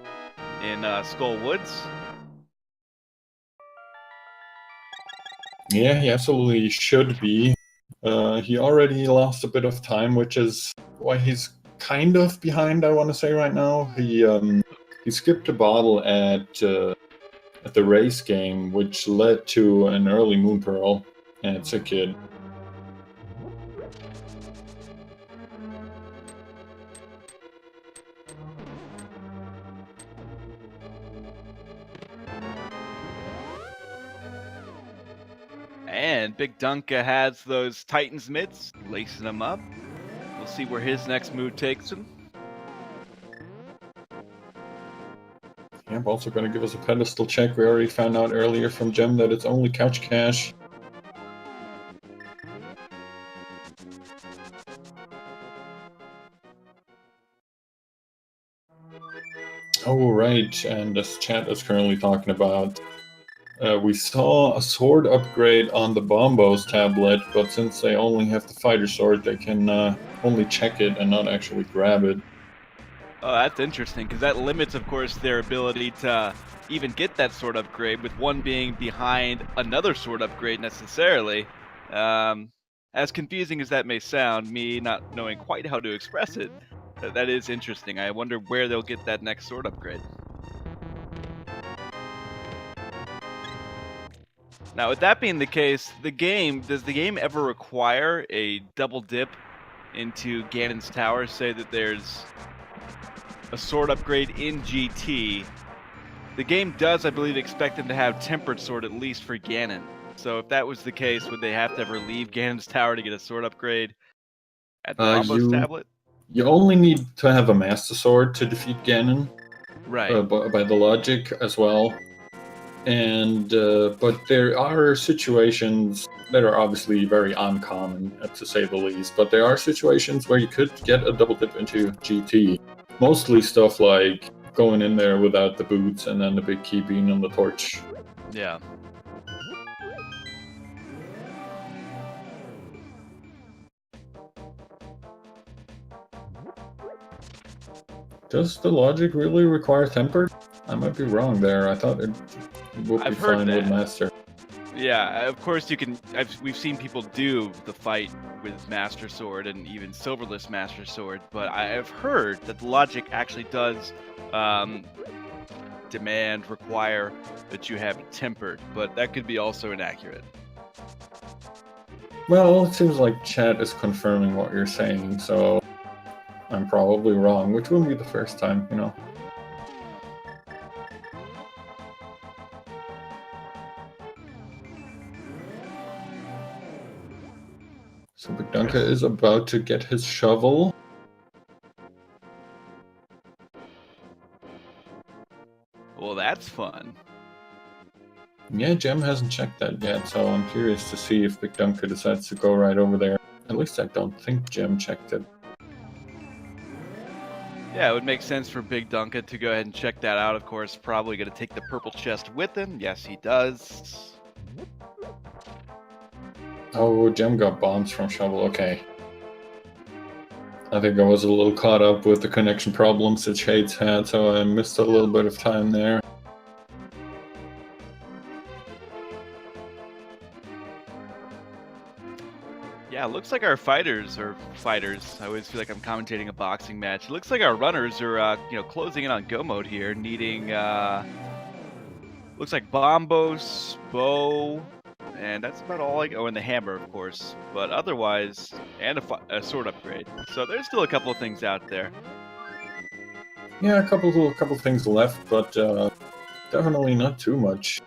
in Skullwoods. Yeah, he absolutely should be. He already lost a bit of time, which is why he's kind of behind, I want to say right now. He skipped a bottle at the race game, which led to an early Moon Pearl, and it's a kid. And BigDunka has those Titans mitts, lacing them up. We'll see where his next move takes him. Yeah, I'm also going to give us a pedestal check. We already found out earlier from Gem that it's only couch cash. Oh, right, and this chat is currently talking about we saw a sword upgrade on the Bombos tablet, but since they only have the fighter sword, they can only check it and not actually grab it. Oh, that's interesting, because that limits, of course, their ability to even get that sword upgrade, with one being behind another sword upgrade necessarily. As confusing as that may sound, me not knowing quite how to express it, that is interesting. I wonder where they'll get that next sword upgrade. Now, with that being the case, does the game ever require a double dip into Ganon's Tower? Say that there's a sword upgrade in GT. The game does, I believe, expect them to have Tempered Sword at least for Ganon. So if that was the case, would they have to ever leave Ganon's Tower to get a sword upgrade at the Bombos tablet? You only need to have a Master Sword to defeat Ganon. Right. By the logic as well. And but there are situations that are obviously very uncommon, to say the least. But there are situations where you could get a double dip into GT. Mostly stuff like going in there without the boots and then the big key being on the torch. Yeah. Does the logic really require tempered? I might be wrong there. I thought it would be fine with Master. Yeah, of course you can. We've seen people do the fight with Master Sword and even Silverless Master Sword, but I have heard that the logic actually does require that you have tempered, but that could be also inaccurate. Well, it seems like chat is confirming what you're saying, so I'm probably wrong, which wouldn't be the first time, you know. So BigDunka is about to get his shovel. Well, that's fun. Yeah, Gem hasn't checked that yet, so I'm curious to see if BigDunka decides to go right over there. At least I don't think Gem checked it. Yeah, it would make sense for BigDunka to go ahead and check that out, of course. Probably going to take the purple chest with him. Yes, he does. Oh, Gem got bombs from shovel, okay. I think I was a little caught up with the connection problems that Shades had, so I missed a little bit of time there. Yeah, it looks like our fighters. I always feel like I'm commentating a boxing match. It looks like our runners are, closing in on go mode here, needing, looks like Bombos, Bow, and that's about all and the hammer, of course. But otherwise, and a sword upgrade. So there's still a couple of things out there. Yeah, a couple things left, but definitely not too much.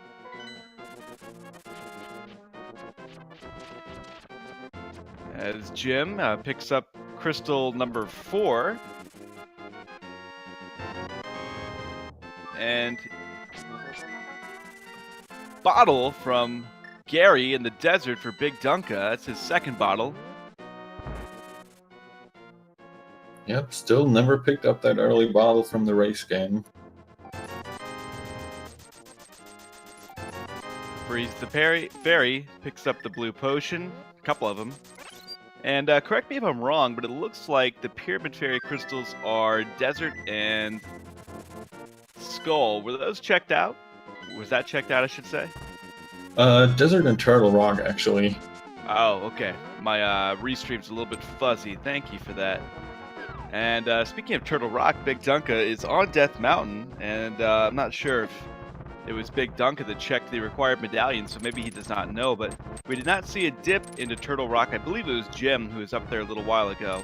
As Jim picks up crystal number 4. And bottle from Gary in the desert for BigDunka. That's his second bottle. Yep, still never picked up that early bottle from the race game. Freeze the Fairy picks up the blue potion. A couple of them. And correct me if I'm wrong, but it looks like the Pyramid Fairy crystals are Desert and Skull. Were those checked out? Was that checked out, I should say? Desert and Turtle Rock, actually. Oh, okay. My restream's a little bit fuzzy. Thank you for that. And speaking of Turtle Rock, BigDunka is on Death Mountain, and I'm not sure if it was BigDunka that checked the required medallion, so maybe he does not know, but we did not see a dip into Turtle Rock. I believe it was Jim who was up there a little while ago.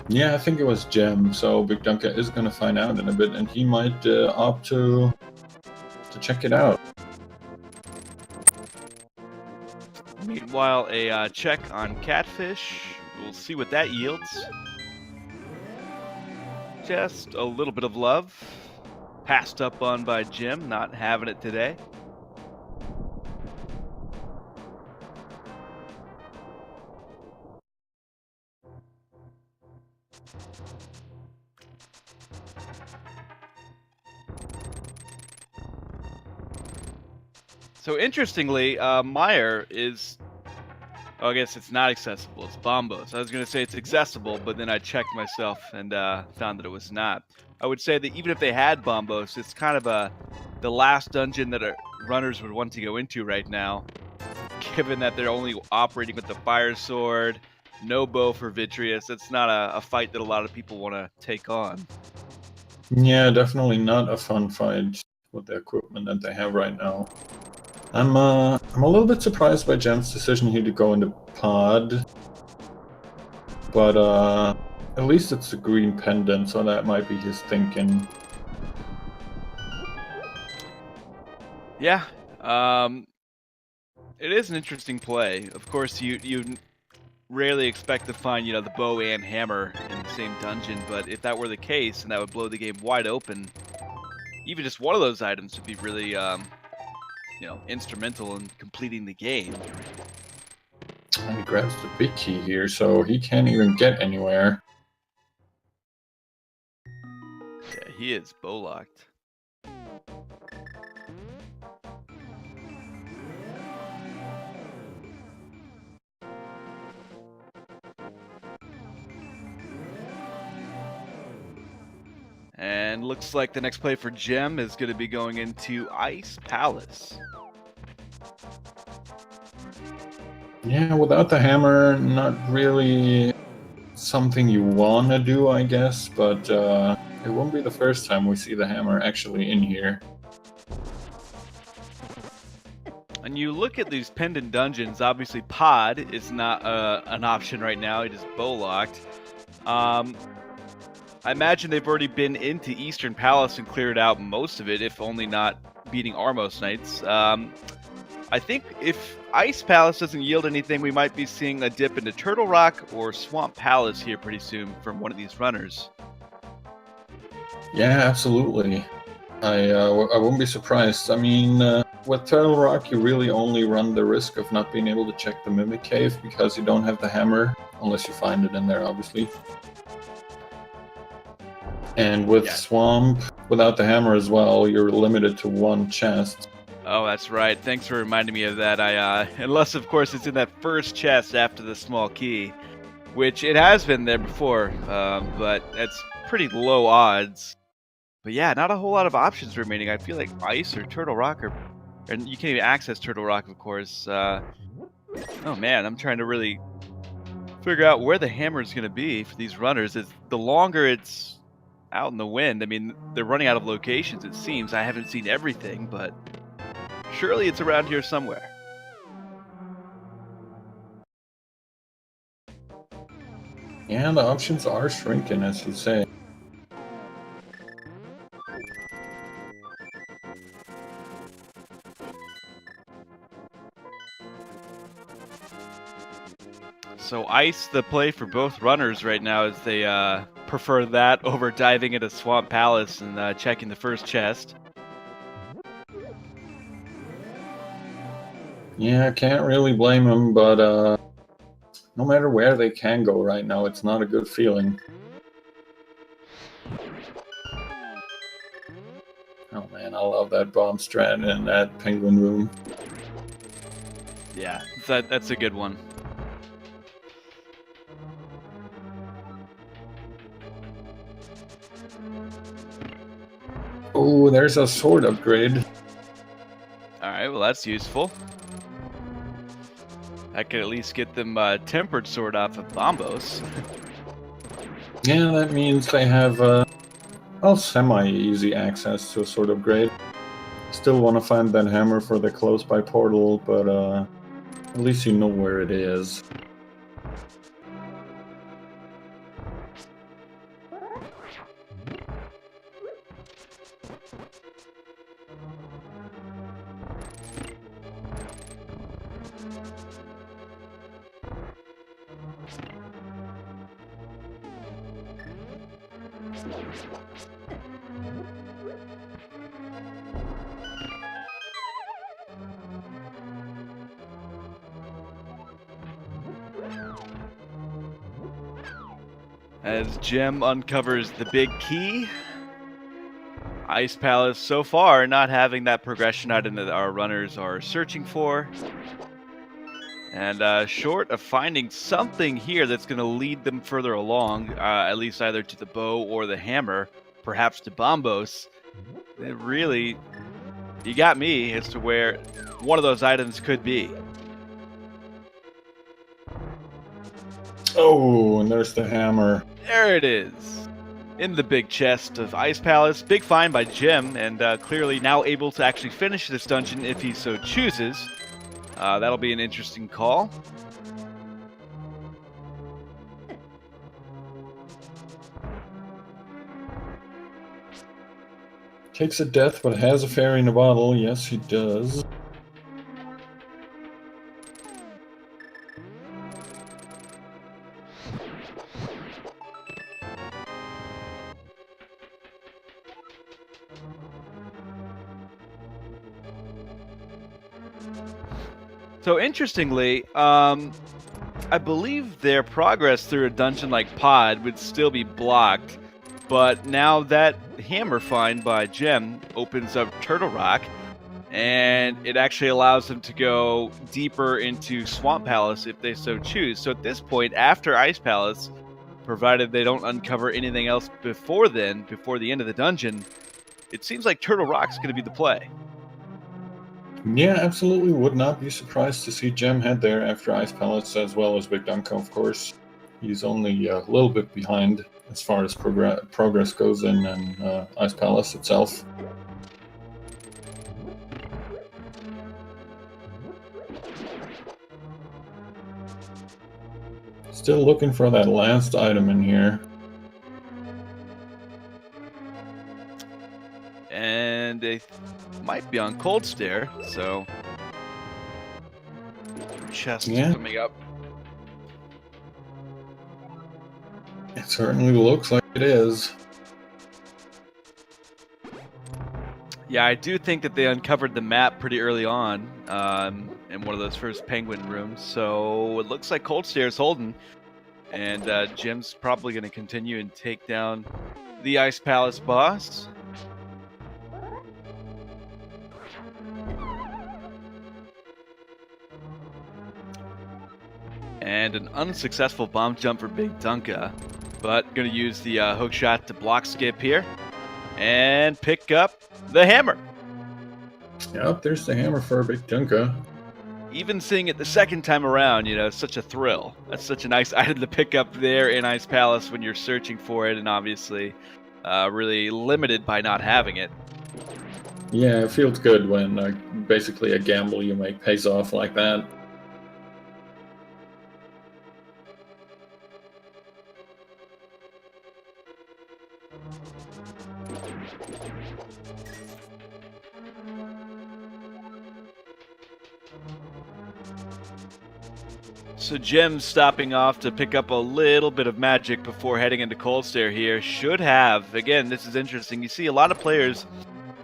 Yeah, I think it was Gem, so BigDunka is going to find out in a bit, and he might opt to check it out. Meanwhile, a check on Catfish. We'll see what that yields. Just a little bit of love. Passed up on by Jim, not having it today. So interestingly, Meyer is... Oh, I guess it's not accessible. It's Bombos. I was going to say it's accessible, but then I checked myself and found that it was not. I would say that even if they had Bombos, it's kind of the last dungeon that runners would want to go into right now, given that they're only operating with the Fire Sword, no bow for Vitreous. It's not a fight that a lot of people want to take on. Yeah, definitely not a fun fight with the equipment that they have right now. I'm a little bit surprised by Gem's decision here to go into Pod, but at least it's a green pendant, so that might be his thinking. Yeah, it is an interesting play. Of course, you rarely expect to find the bow and hammer in the same dungeon, but if that were the case, and that would blow the game wide open, even just one of those items would be really instrumental in completing the game. And he grabs the big key here, so he can't even get anywhere. Yeah, he is bow locked. And looks like the next play for Gem is going to be going into Ice Palace. Yeah, without the hammer, not really something you want to do, I guess, but it won't be the first time we see the hammer actually in here. And you look at these pendant dungeons, obviously Pod is not an option right now, it is bow-locked. I imagine they've already been into Eastern Palace and cleared out most of it, if only not beating Armos Knights. I think if Ice Palace doesn't yield anything, we might be seeing a dip into Turtle Rock or Swamp Palace here pretty soon from one of these runners. Yeah, absolutely. I wouldn't be surprised. I mean, with Turtle Rock, you really only run the risk of not being able to check the Mimic Cave because you don't have the hammer, unless you find it in there, obviously. And with Swamp, without the hammer as well, you're limited to one chest. Oh, that's right. Thanks for reminding me of that. Unless, of course, it's in that first chest after the small key, which it has been there before, but it's pretty low odds. But yeah, not a whole lot of options remaining. I feel like Ice or Turtle Rock and you can't even access Turtle Rock, of course. Oh man, I'm trying to really figure out where the hammer is going to be for these runners. The longer it's out in the wind, I mean, they're running out of locations, it seems. I haven't seen everything, but surely it's around here somewhere. Yeah, the options are shrinking, as you say. So Ice, the play for both runners right now, is they prefer that over diving into Swamp Palace and checking the first chest. Yeah, I can't really blame them, but no matter where they can go right now, it's not a good feeling. Oh man, I love that bomb strat in that penguin room. Yeah, that's a good one. Oh, there's a sword upgrade. Alright, well that's useful. I could at least get them tempered sword off of Bombos. Yeah, that means they have well, semi-easy access to a sword upgrade. Still want to find that hammer for the close by portal, but at least you know where it is. As Gem uncovers the big key, Ice Palace so far not having that progression item that our runners are searching for. And short of finding something here that's going to lead them further along, at least either to the bow or the hammer, perhaps to Bombos, it really, you got me as to where one of those items could be. Oh, and there's the hammer. There it is. In the big chest of Ice Palace. Big find by Jim, and clearly now able to actually finish this dungeon if he so chooses. That'll be an interesting call. Takes a death, but has a fairy in a bottle. Yes, he does. So interestingly, I believe their progress through a dungeon like Pod would still be blocked, but now that hammer find by Gem opens up Turtle Rock, and it actually allows them to go deeper into Swamp Palace if they so choose. So at this point, after Ice Palace, provided they don't uncover anything else before then, before the end of the dungeon, it seems like Turtle Rock's going to be the play. Yeah, absolutely would not be surprised to see Gem head there after Ice Pellets as well as BigDunka, of course. He's only a little bit behind as far as progress goes in Ice Palace itself. Still looking for that last item in here. And they might be on Cold Stare, so chest coming up. It certainly looks like it is. Yeah, I do think that they uncovered the map pretty early on in one of those first penguin rooms, so it looks like Cold Stare is holding, and Jim's probably going to continue and take down the Ice Palace boss. And an unsuccessful bomb jump for BigDunka, but going to use the hook shot to block skip here and pick up the hammer. Yep, there's the hammer for BigDunka. Even seeing it the second time around, you know, it's such a thrill. That's such a nice item to pick up there in Ice Palace when you're searching for it, and obviously really limited by not having it. Yeah, it feels good when basically a gamble you make pays off like that. So Jim's stopping off to pick up a little bit of magic before heading into Cold Stare here. Should have. Again, this is interesting. You see a lot of players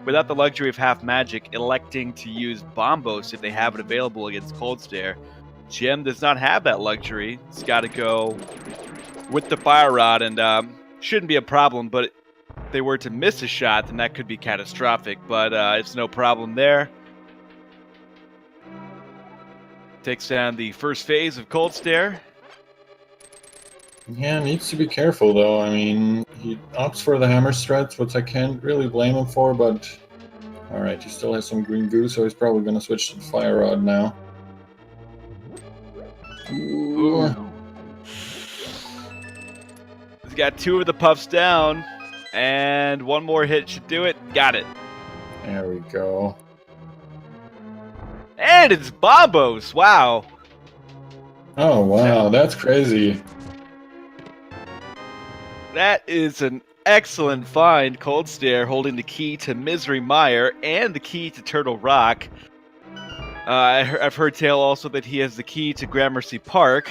without the luxury of half magic electing to use Bombos if they have it available against Cold Stare. Jim does not have that luxury. He's got to go with the Fire Rod, and shouldn't be a problem, but if they were to miss a shot, then that could be catastrophic, but it's no problem there. Takes down the first phase of Cold Stare. Yeah, needs to be careful though. I mean, he opts for the hammer stretch, which I can't really blame him for, but alright, he still has some green goo, so he's probably going to switch to the Fire Rod now. Ooh. He's got two of the puffs down, and one more hit should do it. Got it. There we go. And it's Bombos! Wow. Oh, wow, that's crazy. That is an excellent find. Cold Stare holding the key to Misery Mire and the key to Turtle Rock. I've heard tale also that he has the key to Gramercy Park.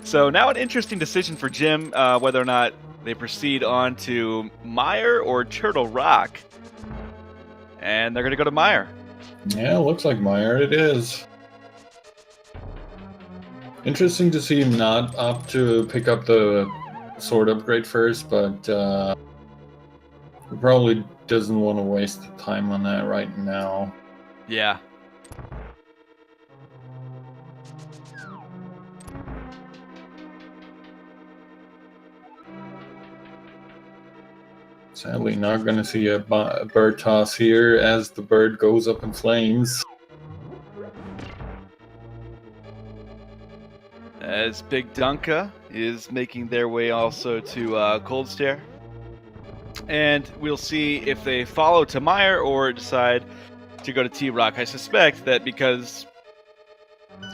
So now an interesting decision for Jim, whether or not they proceed on to Mire or Turtle Rock. And they're going to go to Mire. Yeah, looks like Mire it is. Interesting to see him not opt to pick up the sword upgrade first, but he probably doesn't want to waste the time on that right now. Yeah. Sadly, not going to see a bird toss here as the bird goes up in flames. As BigDunka is making their way also to Cold Stare. And we'll see if they follow to Mire or decide to go to T-Rock. I suspect that because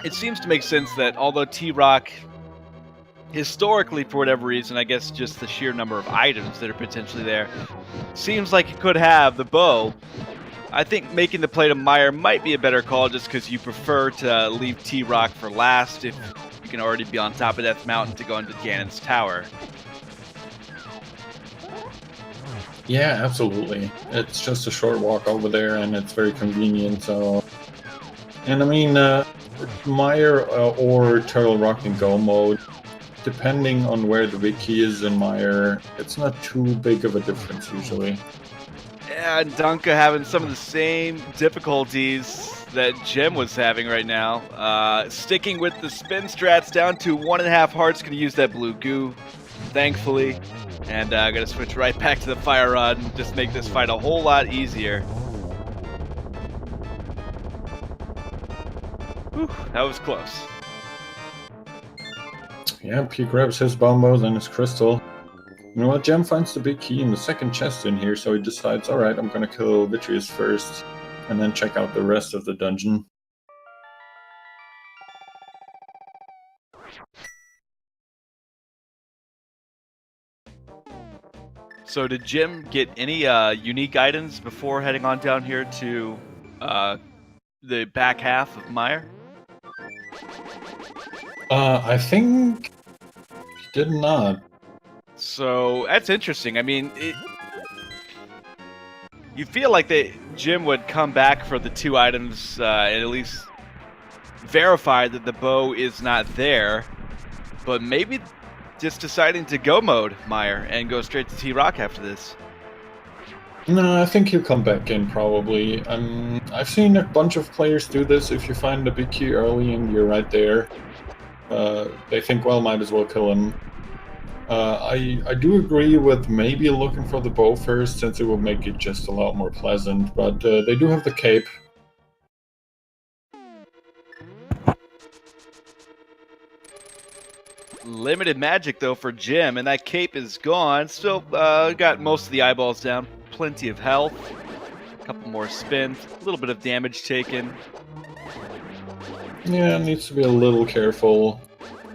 it seems to make sense that although T-Rock historically, for whatever reason, I guess just the sheer number of items that are potentially there, seems like it could have the bow. I think making the play to Mire might be a better call just because you prefer to leave T-Rock for last if you can already be on top of Death Mountain to go into Ganon's Tower. Yeah, absolutely. It's just a short walk over there and it's very convenient, so... And I mean, Mire or Turtle Rock in go mode, depending on where the big key is in Mire, it's not too big of a difference usually. Yeah, and Dunka having some of the same difficulties that Jim was having right now. Sticking with the spin strats down to 1.5 hearts, gonna use that blue goo thankfully. And I'm going to switch right back to the fire rod and just make this fight a whole lot easier. Whew, that was close. Yep, he grabs his bombos and his crystal. You know what? Gem finds the big key in the second chest in here, so he decides, alright, I'm gonna kill Vitreous first, and then check out the rest of the dungeon. So did Jim get any unique items before heading on down here to the back half of Meyer? I think he did not. So that's interesting. I mean, you feel like Jim would come back for the 2 items and at least verify that the bow is not there, but maybe just deciding to go mode Meyer and go straight to T-Rock after this. No, I think he'll come back in probably. I've seen a bunch of players do this. If you find the big key early and you're right there, they think, well, might as well kill him. I do agree with maybe looking for the bow first, since it will make it just a lot more pleasant, but they do have the cape. Limited magic, though, for Jim, and that cape is gone. Still got most of the eyeballs down. Plenty of health. A couple more spins. A little bit of damage taken. Yeah, needs to be a little careful,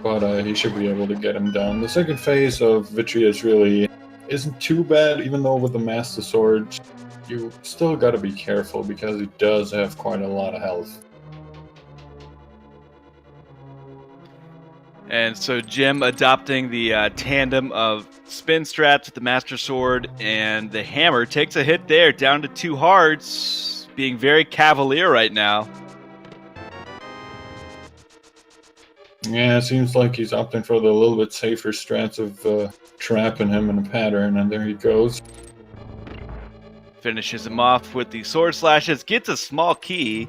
but he should be able to get him down. The second phase of Vitreous really isn't too bad, even though with the Master Sword, you still gotta be careful, because he does have quite a lot of health. And so Jim adopting the tandem of spin strats with the Master Sword and the hammer takes a hit there, down to 2 hearts, being very cavalier right now. Yeah, it seems like he's opting for the little bit safer strats of trapping him in a pattern, and there he goes. Finishes him off with the sword slashes, gets a small key.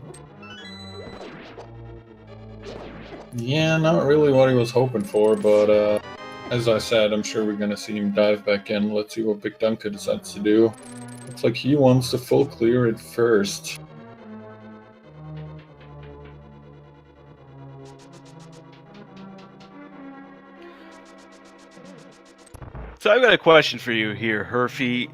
Yeah, not really what he was hoping for, but as I said, I'm sure we're going to see him dive back in. Let's see what BigDunka decides to do. Looks like he wants to full clear it first. So I've got a question for you here, Herfy.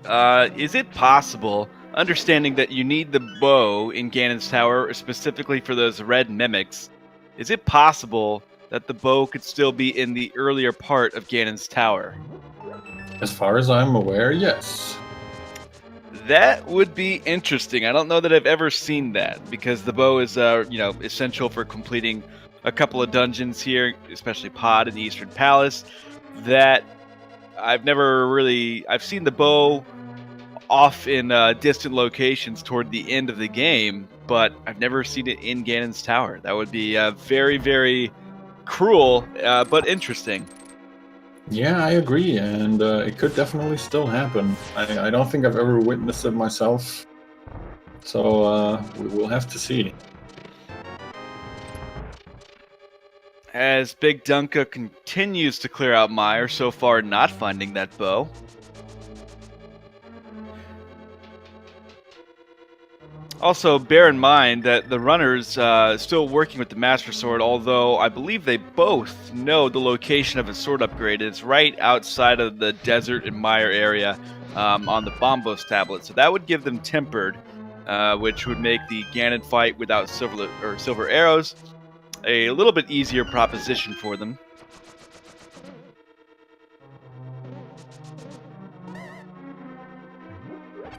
Is it possible, understanding that you need the bow in Ganon's Tower specifically for those red mimics, is it possible that the bow could still be in the earlier part of Ganon's Tower? As far as I'm aware, yes. That would be interesting. I don't know that I've ever seen that, because the bow is, essential for completing a couple of dungeons here, especially Pod in the Eastern Palace, that I've seen the bow off in distant locations toward the end of the game, but I've never seen it in Ganon's Tower. That would be very, very cruel, but interesting. Yeah, I agree, and it could definitely still happen. I don't think I've ever witnessed it myself, so we'll have to see. As BigDunka continues to clear out Meyer, so far not finding that bow. Also, bear in mind that the runner's still working with the Master Sword, although I believe they both know the location of a sword upgrade. It's right outside of the desert and Meyer area on the Bombos tablet. So that would give them Tempered, which would make the Ganon fight without silver arrows a little bit easier proposition for them.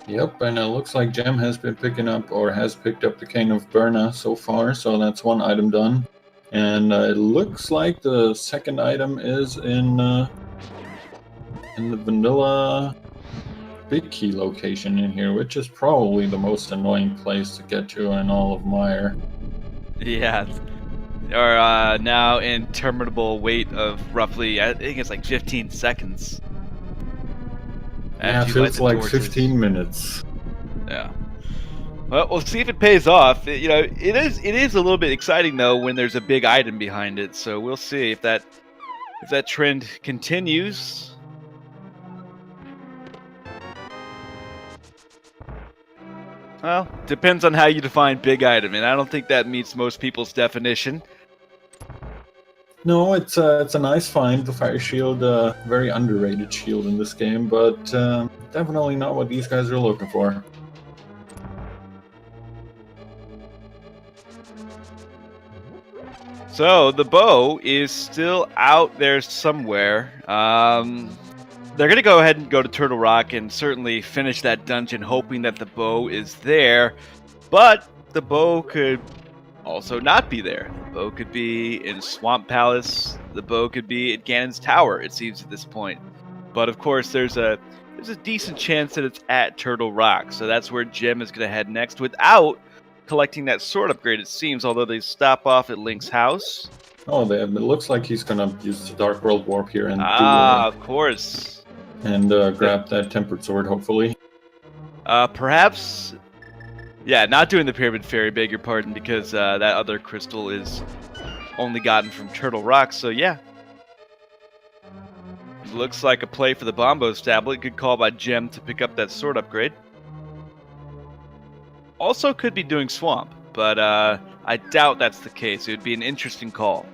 Yep, and it looks like Gem has been picking up, or has picked up, the Cane of Burna so far, so that's one item done. And it looks like the second item is in the vanilla big key location in here, which is probably the most annoying place to get to in all of Meyer. Yeah, or now interminable wait of roughly, I think it's like 15 seconds. Yeah, it feels like 15 minutes. Yeah. Well, we'll see if it pays off. It is a little bit exciting though when there's a big item behind it. So we'll see if that trend continues. Well, depends on how you define big item, and I don't think that meets most people's definition. No, it's a nice find, the fire shield, very underrated shield in this game, but definitely not what these guys are looking for. So the bow is still out there somewhere. They're going to go ahead and go to Turtle Rock and certainly finish that dungeon, hoping that the bow is there. But the bow could also not be there. The bow could be in Swamp Palace. The bow could be at Ganon's Tower, it seems at this point. But of course, there's a decent chance that it's at Turtle Rock. So that's where Jim is going to head next without collecting that sword upgrade, it seems, although they stop off at Link's house. Oh, it looks like he's going to use the Dark World Warp here and of course. And grab that Tempered Sword, hopefully. Perhaps... Yeah, not doing the Pyramid Fairy, beg your pardon, because that other crystal is only gotten from Turtle Rock, so yeah. Looks like a play for the Bombos tablet. Good call by Gem to pick up that sword upgrade. Also could be doing Swamp, but I doubt that's the case. It would be an interesting call.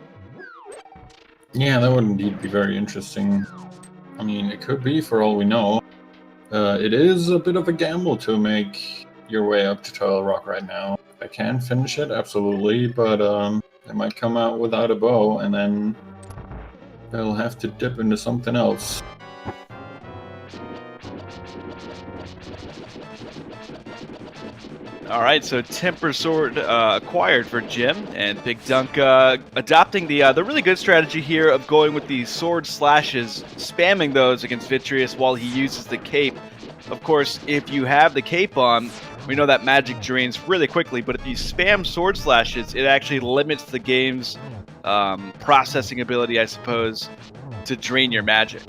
Yeah, that would indeed be very interesting. I mean, it could be for all we know. It is a bit of a gamble to make your way up to Turtle Rock right now. I can finish it, absolutely, but it might come out without a bow, and then they'll have to dip into something else. Alright, so Temper Sword acquired for Jim, and BigDunka adopting the really good strategy here of going with the sword slashes, spamming those against Vitreous while he uses the cape. Of course, if you have the cape on, we know that magic drains really quickly, but if you spam sword slashes, it actually limits the game's processing ability, I suppose, to drain your magic.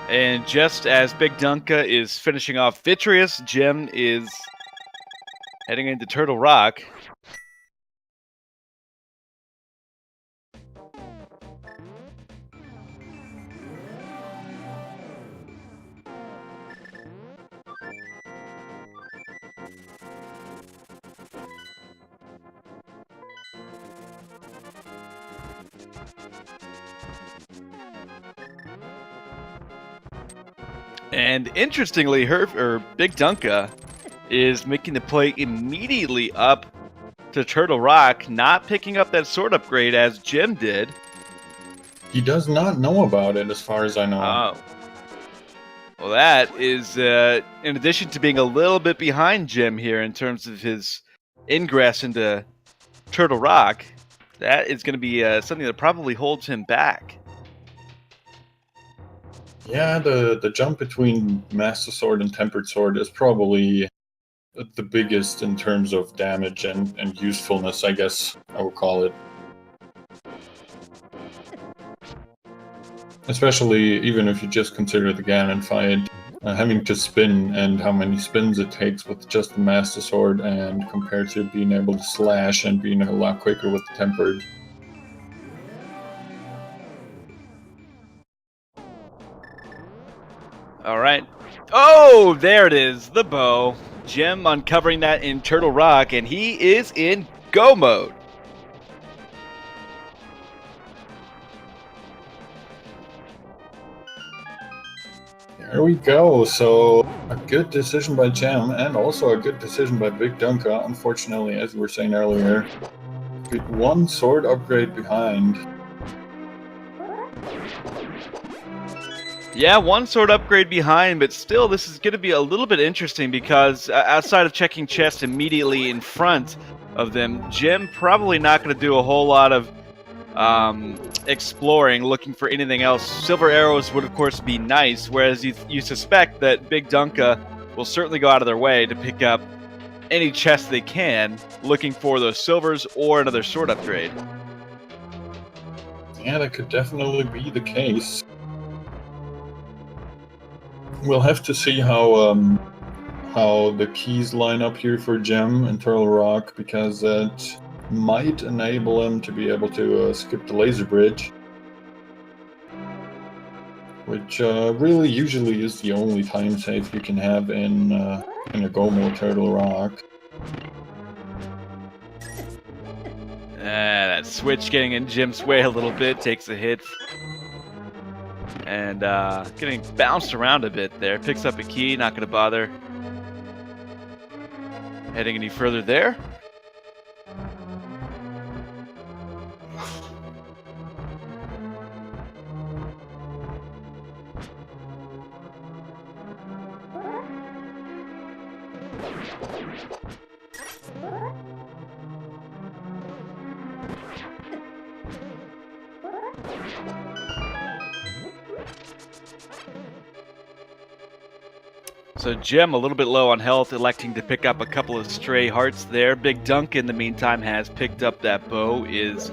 And just as BigDunka is finishing off Vitreous, Jim is heading into Turtle Rock. And interestingly, BigDunka is making the play immediately up to Turtle Rock, not picking up that sword upgrade as Jim did. He does not know about it, as far as I know. Oh. Well, that is, in addition to being a little bit behind Jim here in terms of his ingress into Turtle Rock, that is going to be something that probably holds him back. Yeah, the jump between Master Sword and Tempered Sword is probably the biggest in terms of damage and usefulness, I guess I would call it. Especially even if you just consider the Ganon fight, having to spin and how many spins it takes with just the Master Sword, and compared to being able to slash and being a lot quicker with the Tempered. Alright. Oh, there it is, the bow. Jim uncovering that in Turtle Rock, and he is in go mode. There we go. So a good decision by Jim, and also a good decision by BigDunka. Unfortunately, as we were saying earlier, one sword upgrade behind. Yeah, one sword upgrade behind, but still this is going to be a little bit interesting because outside of checking chests immediately in front of them, Jim probably not going to do a whole lot of exploring, looking for anything else. Silver arrows would, of course, be nice, whereas you suspect that BigDunka will certainly go out of their way to pick up any chest they can, looking for those silvers or another sword upgrade. Yeah, that could definitely be the case. We'll have to see how the keys line up here for Gem and Turtle Rock, because that might enable him to be able to skip the laser bridge, which really usually is the only time save you can have in a Go Mode Turtle Rock. That switch getting in Jim's way a little bit, takes a hit. And getting bounced around a bit there. Picks up a key, not going to bother heading any further there. So Jim, a little bit low on health, electing to pick up a couple of stray hearts there. BigDunka, in the meantime, has picked up that bow, is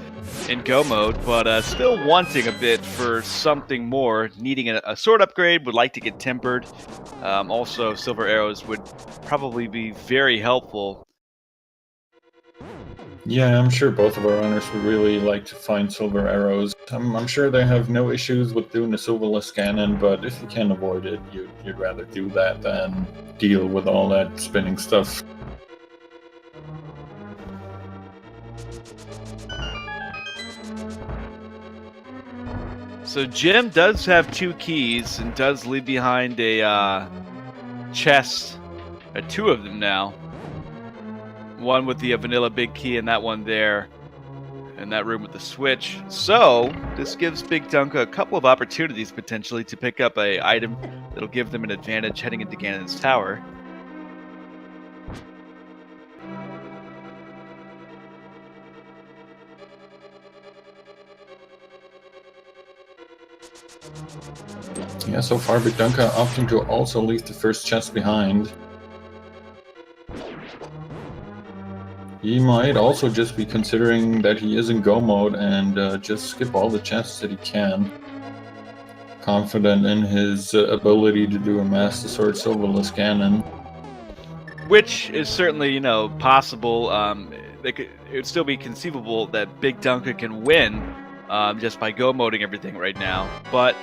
in go mode, but still wanting a bit for something more, needing a sword upgrade, would like to get tempered. Also, silver arrows would probably be very helpful. Yeah, I'm sure both of our runners would really like to find silver arrows. I'm sure they have no issues with doing the silverless cannon, but if you can avoid it, you'd rather do that than deal with all that spinning stuff. So Jim does have 2 keys and does leave behind a chest, 2 of them now. One with the vanilla big key and that one there in that room with the switch. So this gives BigDunka a couple of opportunities potentially to pick up a item that'll give them an advantage heading into Ganon's tower. Yeah, so far BigDunka opting to also leave the first chest behind. He might also just be considering that he is in go mode and just skip all the chests that he can. Confident in his ability to do a Master Sword Silverless Cannon. Which is certainly, you know, possible. It would still be conceivable that BigDunka can win just by go moding everything right now. But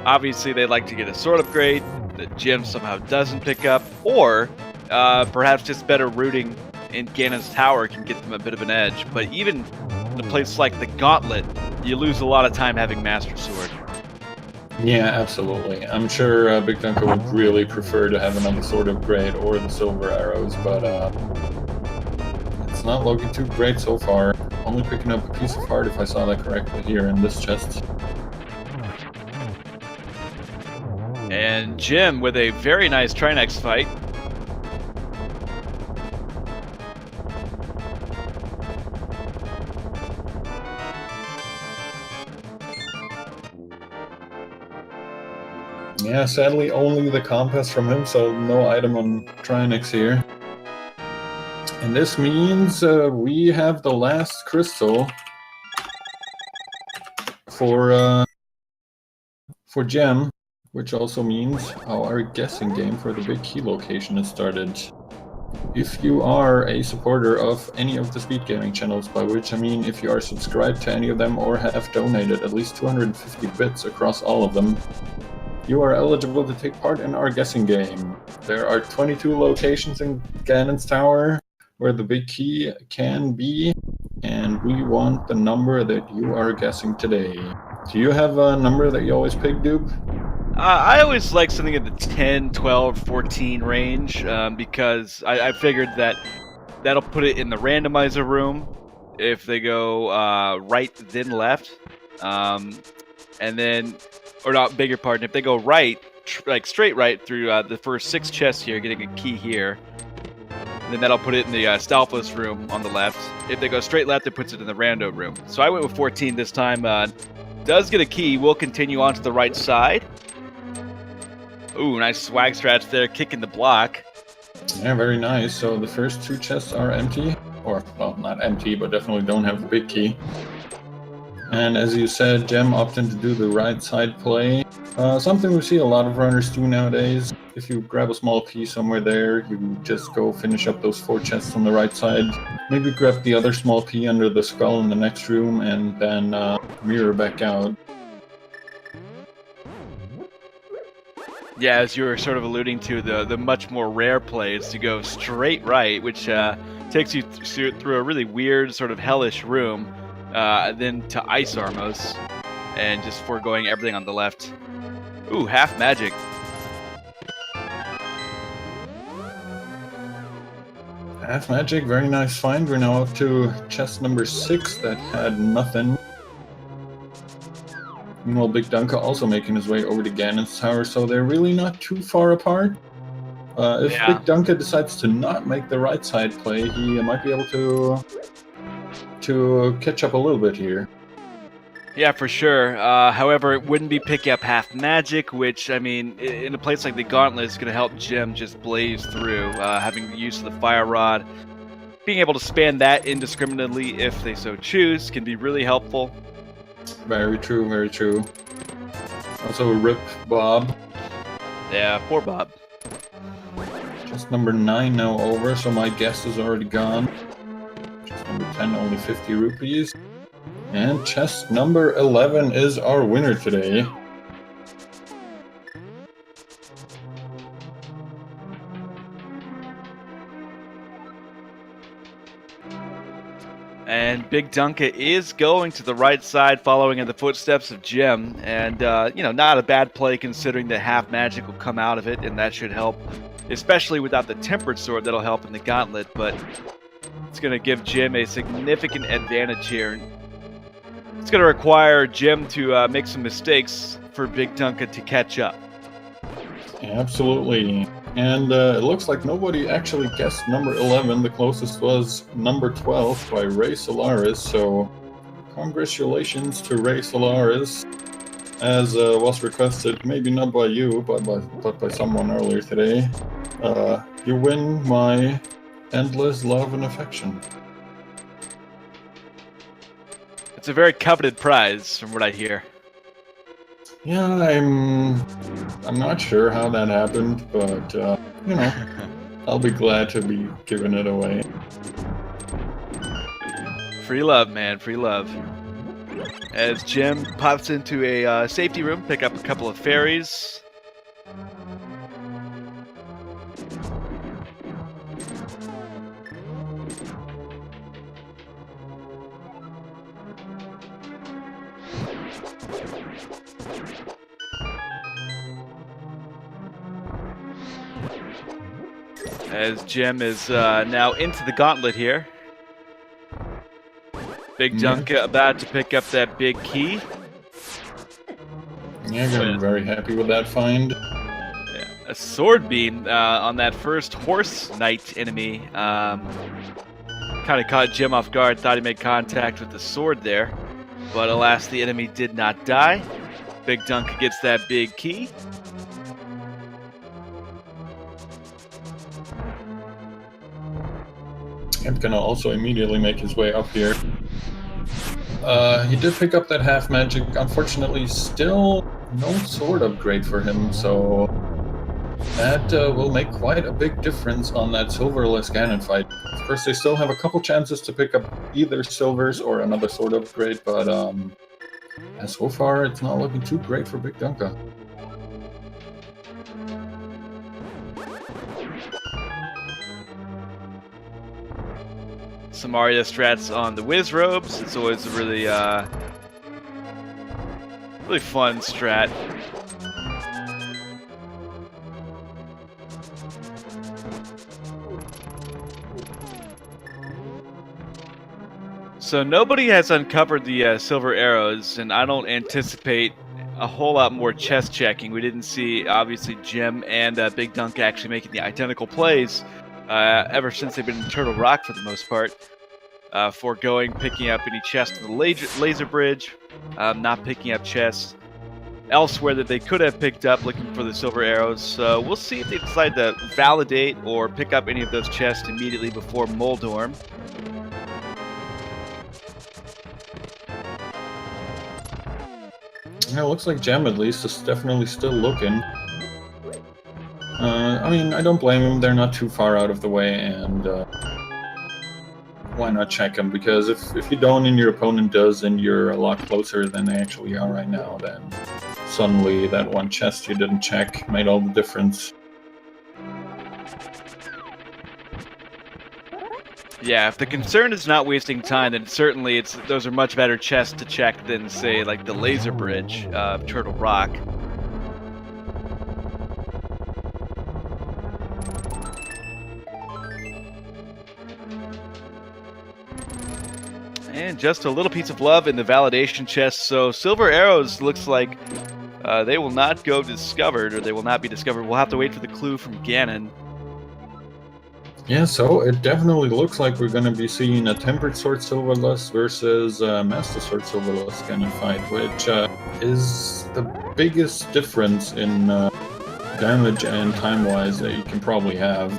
obviously they'd like to get a sword upgrade that Jim somehow doesn't pick up, or perhaps just better rooting in Ganon's tower can get them a bit of an edge. But even in a place like the Gauntlet, you lose a lot of time having Master Sword. Yeah, absolutely. I'm sure BigDunka would really prefer to have another sword upgrade or the silver arrows, but it's not looking too great so far. Only picking up a piece of heart, if I saw that correctly, here in this chest. And Jim with a very nice Trinex fight. Yeah, sadly only the compass from him, so no item on Trinex here. And this means we have the last crystal for Gem, which also means our guessing game for the big key location has started. If you are a supporter of any of the speed gaming channels, by which I mean if you are subscribed to any of them or have donated at least 250 bits across all of them, you are eligible to take part in our guessing game. There are 22 locations in Ganon's Tower where the big key can be, and we want the number that you are guessing today. Do you have a number that you always pick, Dupe? I always like something in the 10, 12, 14 range because I figured that that'll put it in the randomizer room if they go right then left. And then, or not, beg your pardon, if they go right, like straight right through the first 6 chests here, getting a key here. Then that'll put it in the Stalfos room on the left. If they go straight left, it puts it in the Rando room. So I went with 14 this time. Does get a key. Will continue on to the right side. Ooh, nice swag stratch there, kicking the block. Yeah, very nice. So the first 2 chests are empty. Or, well, not empty, but definitely don't have the big key. And as you said, Gem opting to do the right side play. Something we see a lot of runners do nowadays. If you grab a small key somewhere there, you just go finish up those 4 chests on the right side. Maybe grab the other small key under the skull in the next room and then mirror back out. Yeah, as you were sort of alluding to, the much more rare play is to go straight right, which takes you through a really weird, sort of hellish room, then to Ice Armos, and just foregoing everything on the left. Ooh, half magic. Half magic, very nice find. We're now up to chest number 6 that had nothing. Meanwhile, BigDunka also making his way over to Ganon's tower, so they're really not too far apart. If BigDunka decides to not make the right side play, he might be able to catch up a little bit here. Yeah, for sure. However, it wouldn't be picking up half magic, which, I mean, in a place like the Gauntlet is going to help Jim just blaze through, having the use of the Fire Rod. Being able to span that indiscriminately if they so choose can be really helpful. Very true, very true. Also, rip Bob. Yeah, poor Bob. Chest number 9 now over, so my guess is already gone. Chest number 10, only 50 rupees. And chest number 11 is our winner today. And BigDunka is going to the right side, following in the footsteps of Jim. And, you know, not a bad play considering that half magic will come out of it, and that should help, especially without the Tempered Sword, that'll help in the Gauntlet. But it's going to give Jim a significant advantage here. It's going to require Jim to make some mistakes for BigDunka to catch up. Absolutely. And it looks like nobody actually guessed number 11. The closest was number 12 by Ray Solaris. So congratulations to Ray Solaris, as was requested, maybe not by you, but by someone earlier today. You win my endless love and affection. It's a very coveted prize, from what I hear. Yeah, I'm not sure how that happened, but you know, I'll be glad to be giving it away. Free love, man, free love. As Jim pops into a safety room, pick up a couple of fairies. As Jim is now into the Gauntlet here. BigDunka about to pick up that big key. Yeah, I'm gonna be very happy with that find. Yeah, a sword beam on that first horse knight enemy. Kind of caught Jim off guard, thought he made contact with the sword there. But alas, the enemy did not die. BigDunka gets that big key. I'm gonna also immediately make his way up here. He did pick up that half magic. Unfortunately, still no sword upgrade for him, so that will make quite a big difference on that silverless Ganon fight. Of course, they still have a couple chances to pick up either silvers or another sword upgrade, but so far it's not looking too great for BigDunka. Some Arya strats on the Wiz Robes. It's always a really, really fun strat. So nobody has uncovered the silver arrows, and I don't anticipate a whole lot more chest checking. We didn't see, obviously, Jim and BigDunka actually making the identical plays. ever since they've been in Turtle Rock for the most part. Foregoing picking up any chests in the laser bridge, not picking up chests elsewhere that they could have picked up looking for the silver arrows. So we'll see if they decide to validate or pick up any of those chests immediately before Moldorm. Yeah, it looks like Gem at least is definitely still looking. I mean, I don't blame them. They're not too far out of the way, and why not check them? Because if you don't and your opponent does, and you're a lot closer than they actually are right now, then suddenly that one chest you didn't check made all the difference. Yeah, if the concern is not wasting time, then certainly those are much better chests to check than, say, like the laser bridge of Turtle Rock. And just a little piece of love in the validation chest. So silver arrows looks like they will not go discovered, or they will not be discovered. We'll have to wait for the clue from Ganon. Yeah, so it definitely looks like we're going to be seeing a Tempered Sword Silverless versus Master Sword Silverless kind of fight, which is the biggest difference in damage and time-wise that you can probably have.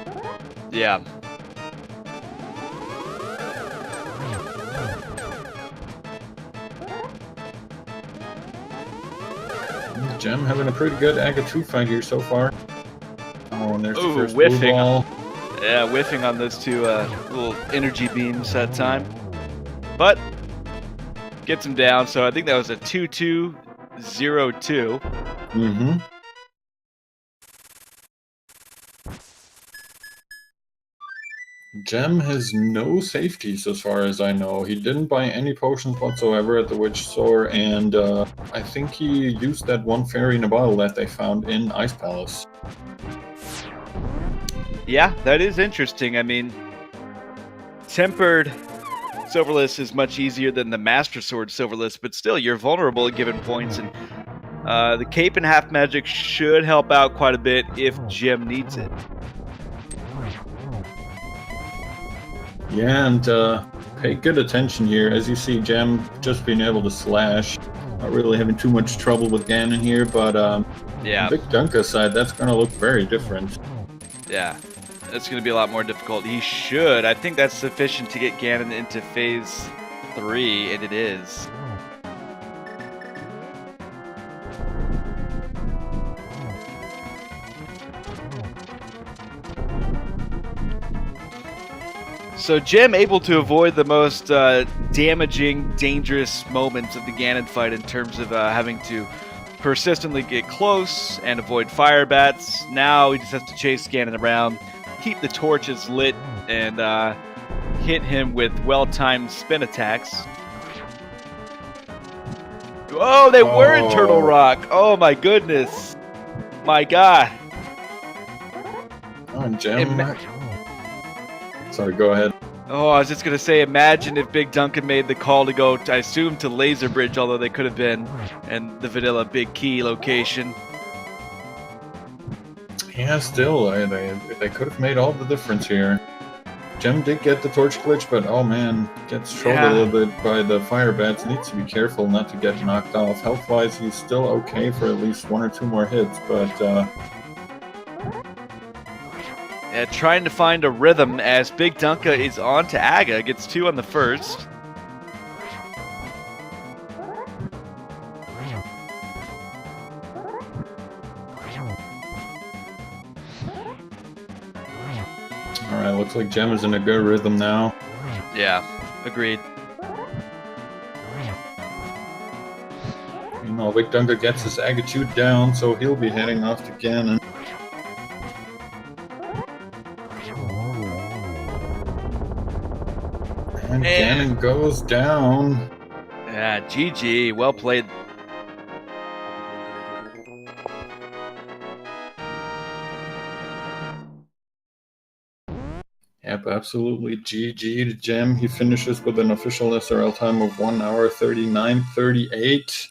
Yeah. Gem having a pretty good Aga 2 fight here so far. Oh, and there's the first whiffing. blue ball. Yeah, whiffing on those two little energy beams that time. But gets him down, so I think that was a 2-2-0-2. Mm-hmm. Gem has no safeties as far as I know. He didn't buy any potions whatsoever at the Witch Store, and I think he used that one fairy in a bottle that they found in Ice Palace. Yeah, that is interesting. I mean, Tempered Silverless is much easier than the Master Sword Silverless, but still, you're vulnerable at given points, and the Cape and Half Magic should help out quite a bit if Gem needs it. Yeah, and pay good attention here. As you see, Gem just being able to slash. Not really having too much trouble with Ganon here, but yeah, BigDunka side, that's going to look very different. Yeah, it's going to be a lot more difficult. He should. I think that's sufficient to get Ganon into Phase 3, and it is. So Gem able to avoid the most damaging, dangerous moments of the Ganon fight in terms of having to persistently get close and avoid fire bats. Now he just has to chase Ganon around, keep the torches lit, and hit him with well-timed spin attacks. Oh, they were in Turtle Rock. Oh my goodness. My God. Oh, and Gem... Sorry, go ahead. Oh, I was just going to say, imagine if BigDunka made the call to go, I assume, to Laser Bridge, although they could have been, and the Vanilla Big Key location. Yeah, still, they could have made all the difference here. Gem did get the torch glitch, but oh man, gets trolled a little bit by the fire bats. Needs to be careful not to get knocked off. Health-wise, he's still okay for at least 1 or 2 more hits, but yeah, trying to find a rhythm as BigDunka is on to Aga. Gets 2 on the first. Alright, looks like Gem is in a good rhythm now. Yeah, agreed. You know, BigDunka gets his Agitude down, so he'll be heading off to Ganon. And Ganon goes down. Yeah, GG. Well played. Yep, absolutely GG to Gem. He finishes with an official SRL time of 1 hour 39:38.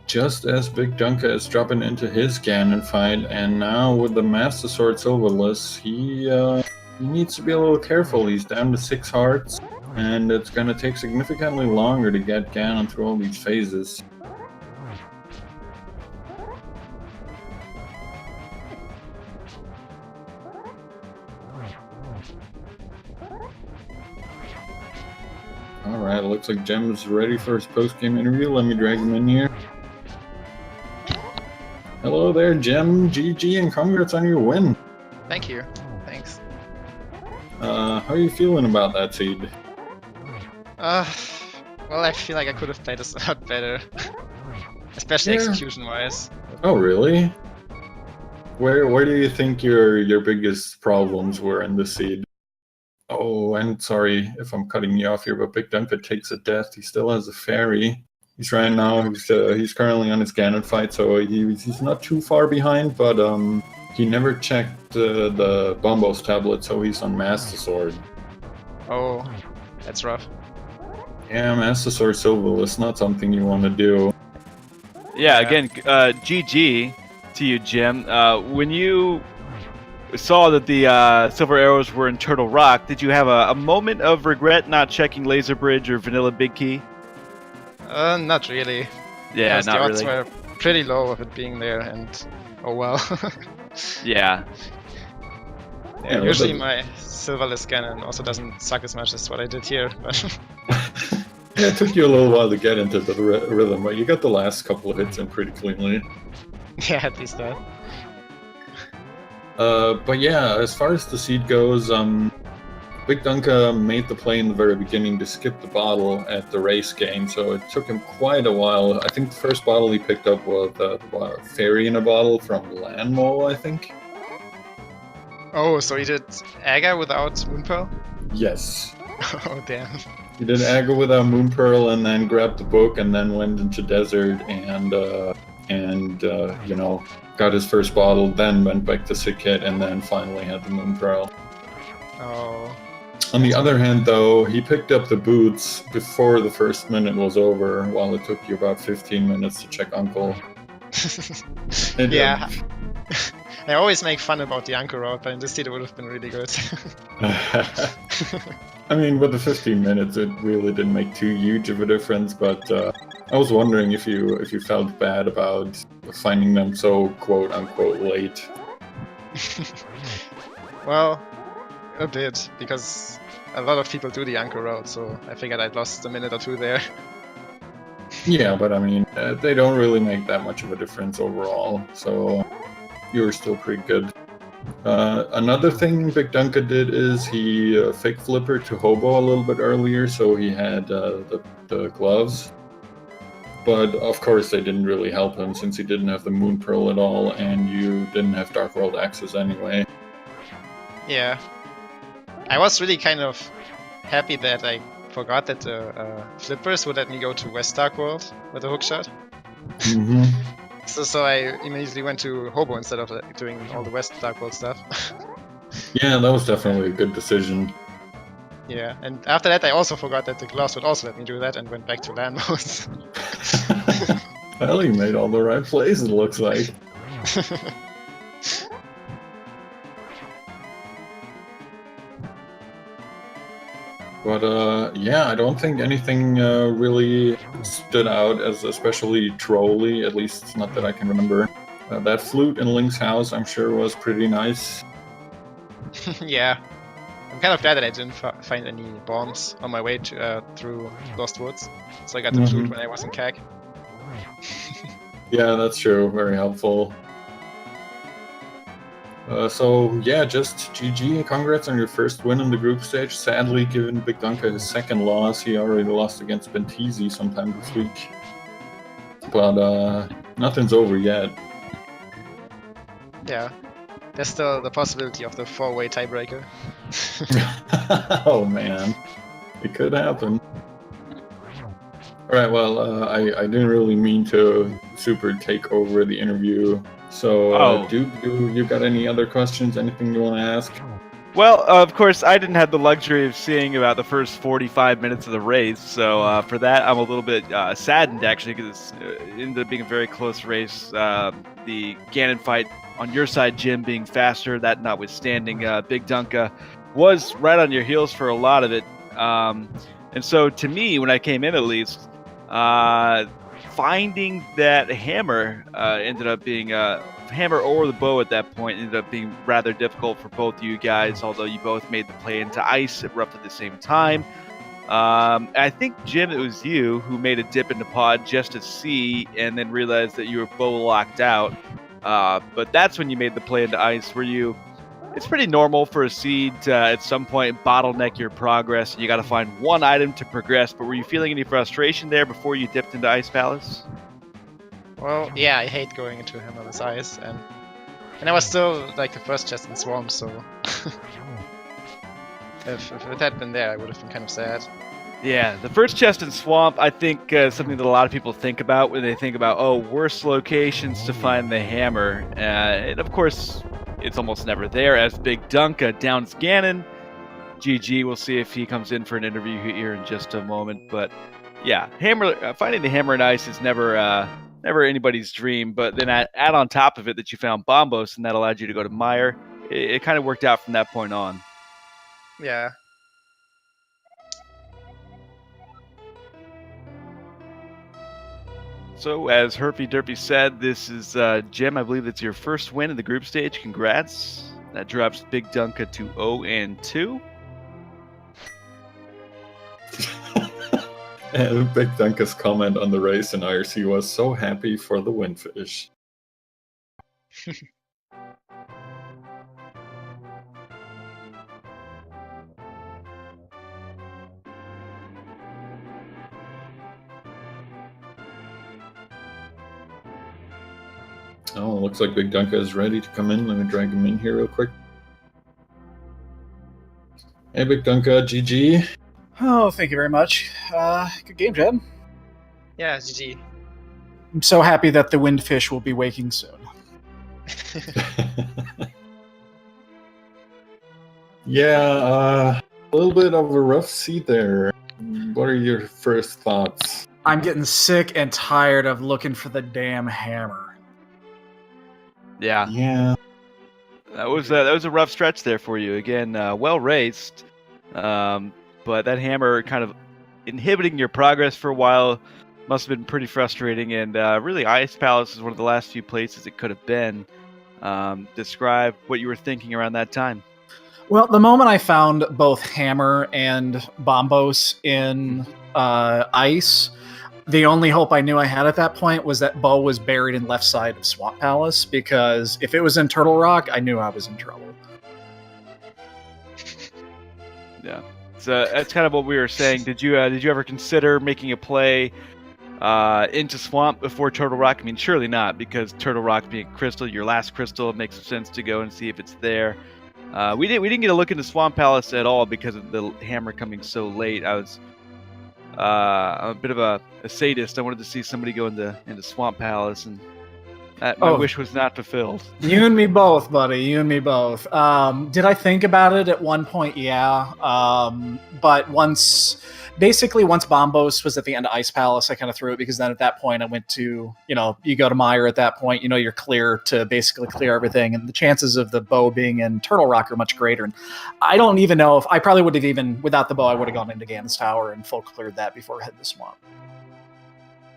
just as BigDunka is dropping into his Ganon fight, and now with the Master Sword Silverless, he needs to be a little careful. He's down to 6 hearts, and it's going to take significantly longer to get Ganon through all these phases. Alright, looks like Jem is ready for his post-game interview. Let me drag him in here. Hello there, Jem. GG, and congrats on your win. Thank you. Thanks. How are you feeling about that seed? Well, I feel like I could have played this a lot better. Especially Yeah. execution-wise. Oh, really? Where do you think your biggest problems were in the seed? Oh, and sorry if I'm cutting you off here, but BigDunka takes a death. He still has a fairy. He's right now. He's currently on his Ganon fight, so he's not too far behind. But he never checked the Bombos tablet, so he's on Master Sword. Oh, that's rough. Yeah, Master Sword Silverless, not something you want to do. Yeah, again, GG to you, Jim. When you saw that the silver arrows were in Turtle Rock, did you have a moment of regret not checking Laser Bridge or Vanilla Big Key? Not really. Yeah, Because not the odds really. were pretty low of it being there, and oh well. Yeah. Yeah, Usually but- my Silverless Ganon also doesn't suck as much as what I did here, but Yeah, it took you a little while to get into the rhythm, but you got the last couple of hits in pretty cleanly. yeah, at least that. But yeah, as far as the seed goes, BigDunka made the play in the very beginning to skip the bottle at the race game, so it took him quite a while. I think the first bottle he picked up was the fairy in a bottle from Landmole, I think. Oh, so he did Aga without Moonpearl? Yes. Oh, damn. He did Aga without Moonpearl and then grabbed the book and then went into Desert and you know, got his first bottle, then went back to Sick-Hit and then finally had the Moonpearl. Oh. On the other hand, though, he picked up the boots before the first minute was over, while it took you about 15 minutes to check Uncle. And, Yeah. I always make fun about the Anchor route, but in this seed it would have been really good. I mean, with the 15 minutes, it really didn't make too huge of a difference, but I was wondering if you felt bad about finding them so quote-unquote late. Well, a bit, because a lot of people do the Anchor route, so I figured I'd lost a minute or two there. Yeah, but I mean, they don't really make that much of a difference overall, so you were still pretty good. Another thing BigDunka did is he fake flippered to Hobo a little bit earlier, so he had the gloves. But of course they didn't really help him since he didn't have the Moonpearl at all, and you didn't have Dark World access anyway. Yeah. I was really kind of happy that I forgot that the flippers would let me go to West Dark World with a hookshot. Mm-hmm. So I immediately went to Hobo instead of doing all the West Dark World stuff. Yeah, that was definitely a good decision. Yeah, and after that I also forgot that the gloves would also let me do that and went back to land modes. Well, you made all the right plays, it looks like. But yeah, I don't think anything really stood out as especially trolly, at least not that I can remember. That flute in Link's house, I'm sure, was pretty nice. Yeah. I'm kind of glad that I didn't find any bombs on my way to, through Lost Woods. So I got the flute when I was in CAG. Yeah, that's true. Very helpful. So yeah, just GG. Congrats on your first win in the group stage. Sadly, given BigDunka his second loss, he already lost against Bentizi sometime this week. But nothing's over yet. Yeah. There's still the possibility of the 4-way tiebreaker. Oh man, it could happen. Alright, well, I didn't really mean to super take over the interview. So, Oh. do you got any other questions? Anything you want to ask? Well, of course, I didn't have the luxury of seeing about the first 45 minutes of the race, so for that, I'm a little bit saddened, actually, because it ended up being a very close race. The Ganon fight on your side, Jim, being faster, that notwithstanding, BigDunka was right on your heels for a lot of it. And so, to me, when I came in, at least, finding that hammer ended up being... hammer or the bow at that point ended up being rather difficult for both you guys, although you both made the play into ice at roughly the same time. I think, Jim, it was you who made a dip into pod just to see and then realized that you were bow locked out. But that's when you made the play into ice. It's pretty normal for a seed to at some point bottleneck your progress, and you got to find one item to progress. But were you feeling any frustration there before you dipped into Ice Palace? Well, yeah, I hate going into Hammerless Ice, and I was still like the first chest in Swarm, so if it had been there, I would have been kind of sad. Yeah, the first chest in Swamp, I think something that a lot of people think about when they think about, worst locations to find the hammer. And of course, it's almost never there, as BigDunka downs Ganon. GG, we'll see if he comes in for an interview here in just a moment. But yeah, finding the hammer in ice is never anybody's dream, but then add on top of it that you found Bombos, and that allowed you to go to Mire. It kind of worked out from that point on. Yeah. So, as Herpy Derpy said, this is Jim. I believe it's your first win in the group stage. Congrats. That drops BigDunka to 0-2. And BigDunka's comment on the race in IRC was so happy for the windfish. Oh, looks like BigDunka is ready to come in. Let me drag him in here real quick. Hey, BigDunka, GG. Oh, thank you very much. Good game, Jeb. Yeah, GG. I'm so happy that the windfish will be waking soon. Yeah, a little bit of a rough seat there. What are your first thoughts? I'm getting sick and tired of looking for the damn hammer. Yeah. That was a rough stretch there for you. Again, well raced, but that hammer kind of inhibiting your progress for a while must have been pretty frustrating. And really, Ice Palace is one of the last few places it could have been. Describe what you were thinking around that time. Well, the moment I found both hammer and bombos in ice, the only hope I knew I had at that point was that Bo was buried in left side of Swamp Palace, because if it was in Turtle Rock, I knew I was in trouble. Yeah, so that's kind of what we were saying. Did you ever consider making a play into Swamp before Turtle Rock? I mean, surely not, because Turtle Rock being crystal, your last crystal, it makes sense to go and see if it's there. We didn't get a look into Swamp Palace at all because of the hammer coming so late. I'm a bit of a sadist. I wanted to see somebody go into Swamp Palace, and my wish was not fulfilled. You and me both, buddy. You and me both. Did I think about it at one point? Yeah. But once Bombos was at the end of Ice Palace, I kind of threw it, because then at that point I went to, you go to Mire at that point, you're clear to basically clear everything, and the chances of the bow being in Turtle Rock are much greater. And I don't even know if I probably would have, even without the bow, I would have gone into Ganon's Tower and full cleared that before I hit the swamp.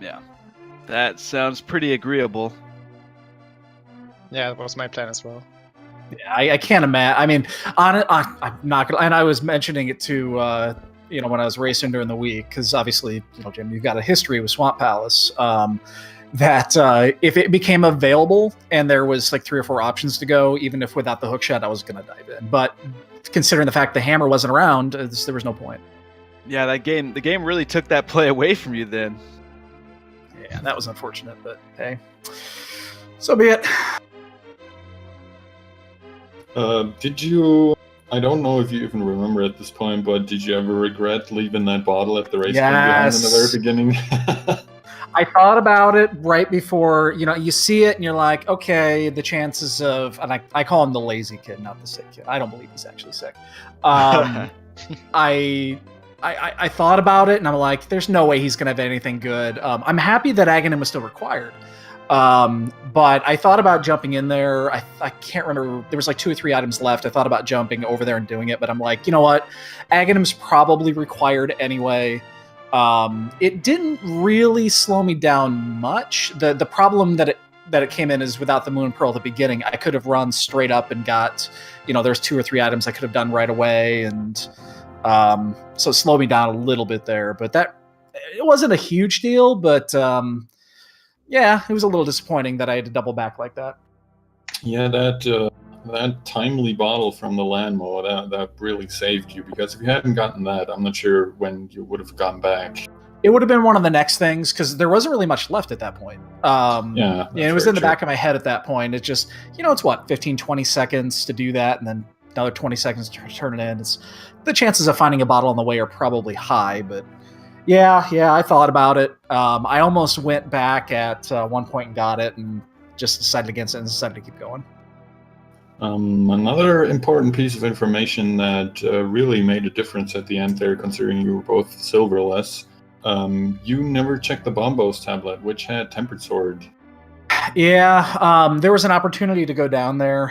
Yeah, that sounds pretty agreeable. Yeah, that was my plan as well. Yeah, I can't imagine. I mean, I'm not gonna. And I was mentioning it to when I was racing during the week, because obviously, Jim, you've got a history with Swamp Palace. That if it became available and there was like 3 or 4 options to go, even if without the hookshot, I was going to dive in. But considering the fact the hammer wasn't around, there was no point. Yeah, the game really took that play away from you then. Yeah, that was unfortunate, but hey, so be it. Did you... I don't know if you even remember at this point, but did you ever regret leaving that bottle at the race behind in the very beginning? I thought about it right before, you see it and you're like, okay, the chances of, and I call him the lazy kid, not the sick kid. I don't believe he's actually sick. I thought about it and I'm like, there's no way he's going to have anything good. I'm happy that Aghanim was still required. But I thought about jumping in there. I can't remember. There was like 2 or 3 items left. I thought about jumping over there and doing it, but I'm like, you know what? Aghanim's probably required anyway. It didn't really slow me down much. The problem that it came in is without the Moon Pearl at the beginning, I could have run straight up and got, there's 2 or 3 items I could have done right away. And, so it slowed me down a little bit there, but it wasn't a huge deal, but, yeah, it was a little disappointing that I had to double back like that. Yeah, that timely bottle from the Landmo, that really saved you, because if you hadn't gotten that, I'm not sure when you would have gone back. It would have been one of the next things, because there wasn't really much left at that point. It was in the back of my head at that point. It's just, it's what, 15, 20 seconds to do that, and then another 20 seconds to turn it in. The chances of finding a bottle on the way are probably high, but yeah, I thought about it. I almost went back at one point and got it, and just decided against it and decided to keep going. Another important piece of information that really made a difference at the end there, considering you were both silverless, you never checked the Bombos tablet, which had Tempered Sword. Yeah, there was an opportunity to go down there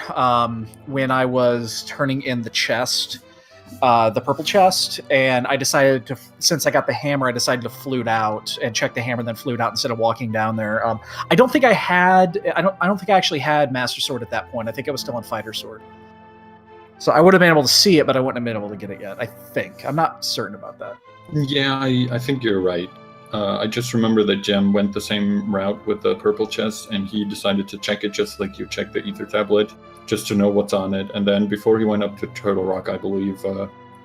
when I was turning in the chest, the purple chest, and I decided to, since I got the hammer, I decided to flute out and check the hammer, and then flute out instead of walking down there. I don't think I actually had Master Sword at that point. I think I was still on Fighter Sword. So I would have been able to see it, but I wouldn't have been able to get it yet, I think. I'm not certain about that. Yeah, I think you're right. I just remember that Jem went the same route with the purple chest, and he decided to check it just like you check the Ether tablet, just to know what's on it. And then before he went up to Turtle Rock, I believe,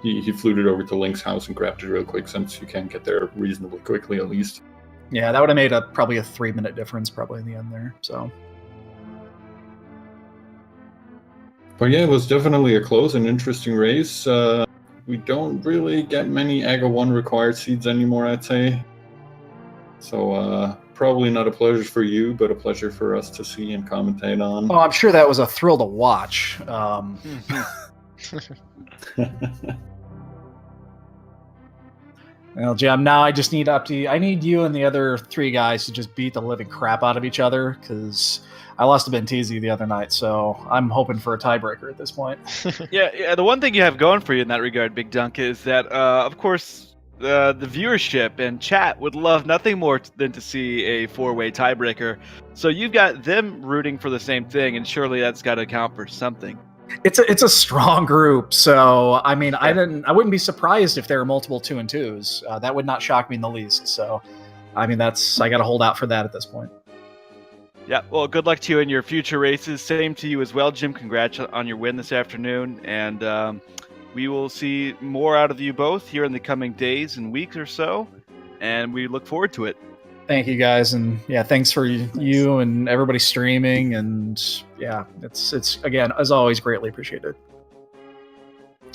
he fluted over to Link's house and grabbed it real quick, since you can get there reasonably quickly at least. Yeah, that would have made probably a 3-minute difference probably in the end there. So. But yeah, it was definitely a close and interesting race. We don't really get many AGA 1 required seeds anymore, I'd say. So probably not a pleasure for you, but a pleasure for us to see and commentate on. Oh, I'm sure that was a thrill to watch. Well, Jim, now I just need I need you and the other 3 guys to just beat the living crap out of each other, because I lost to Bentisi the other night, so I'm hoping for a tiebreaker at this point. Yeah, the one thing you have going for you in that regard, BigDunka, is that, of course, the viewership and chat would love nothing more than to see a 4-way tiebreaker. So you've got them rooting for the same thing, and surely that's got to count for something. It's a strong group, so I mean, I wouldn't be surprised if there are multiple 2-2s. That would not shock me in the least. So, I mean, I got to hold out for that at this point. Yeah, well, good luck to you in your future races. Same to you as well, Jim. Congrats on your win this afternoon, and we will see more out of you both here in the coming days and weeks or so, and we look forward to it. Thank you, guys, and yeah, thanks for you and everybody streaming, and yeah, it's again, as always, greatly appreciated.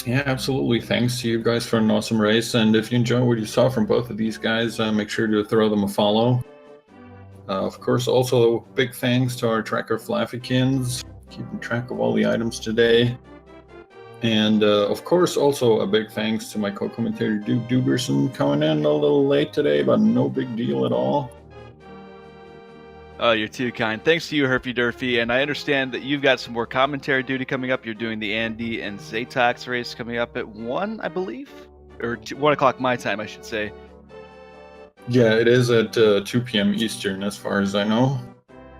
Yeah, absolutely. Thanks to you guys for an awesome race, and if you enjoy what you saw from both of these guys, make sure to throw them a follow. Of course, also big thanks to our tracker Flaffykins, keeping track of all the items today. And of course, also a big thanks to my co-commentator Duke Duberson, coming in a little late today, but no big deal at all. Oh, you're too kind. Thanks to you, Herfy Durfy. And I understand that you've got some more commentary duty coming up. You're doing the Andy and Zatox race coming up at 1, I believe? Or 1 o'clock my time, I should say. Yeah, it is at 2 p.m. Eastern, as far as I know.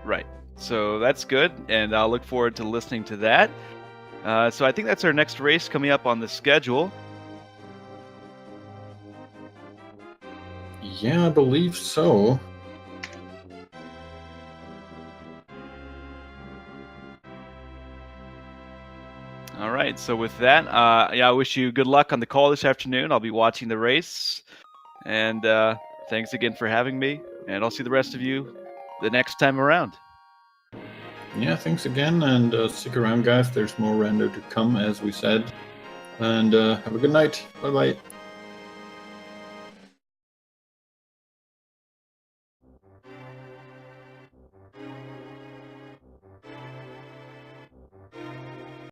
Right. So that's good, and I'll look forward to listening to that. So I think that's our next race coming up on the schedule. Yeah, I believe so. All right, so with that, I wish you good luck on the call this afternoon. I'll be watching the race. And thanks again for having me. And I'll see the rest of you the next time around. Yeah, thanks again. And stick around, guys. There's more rando to come, as we said. And have a good night. Bye-bye.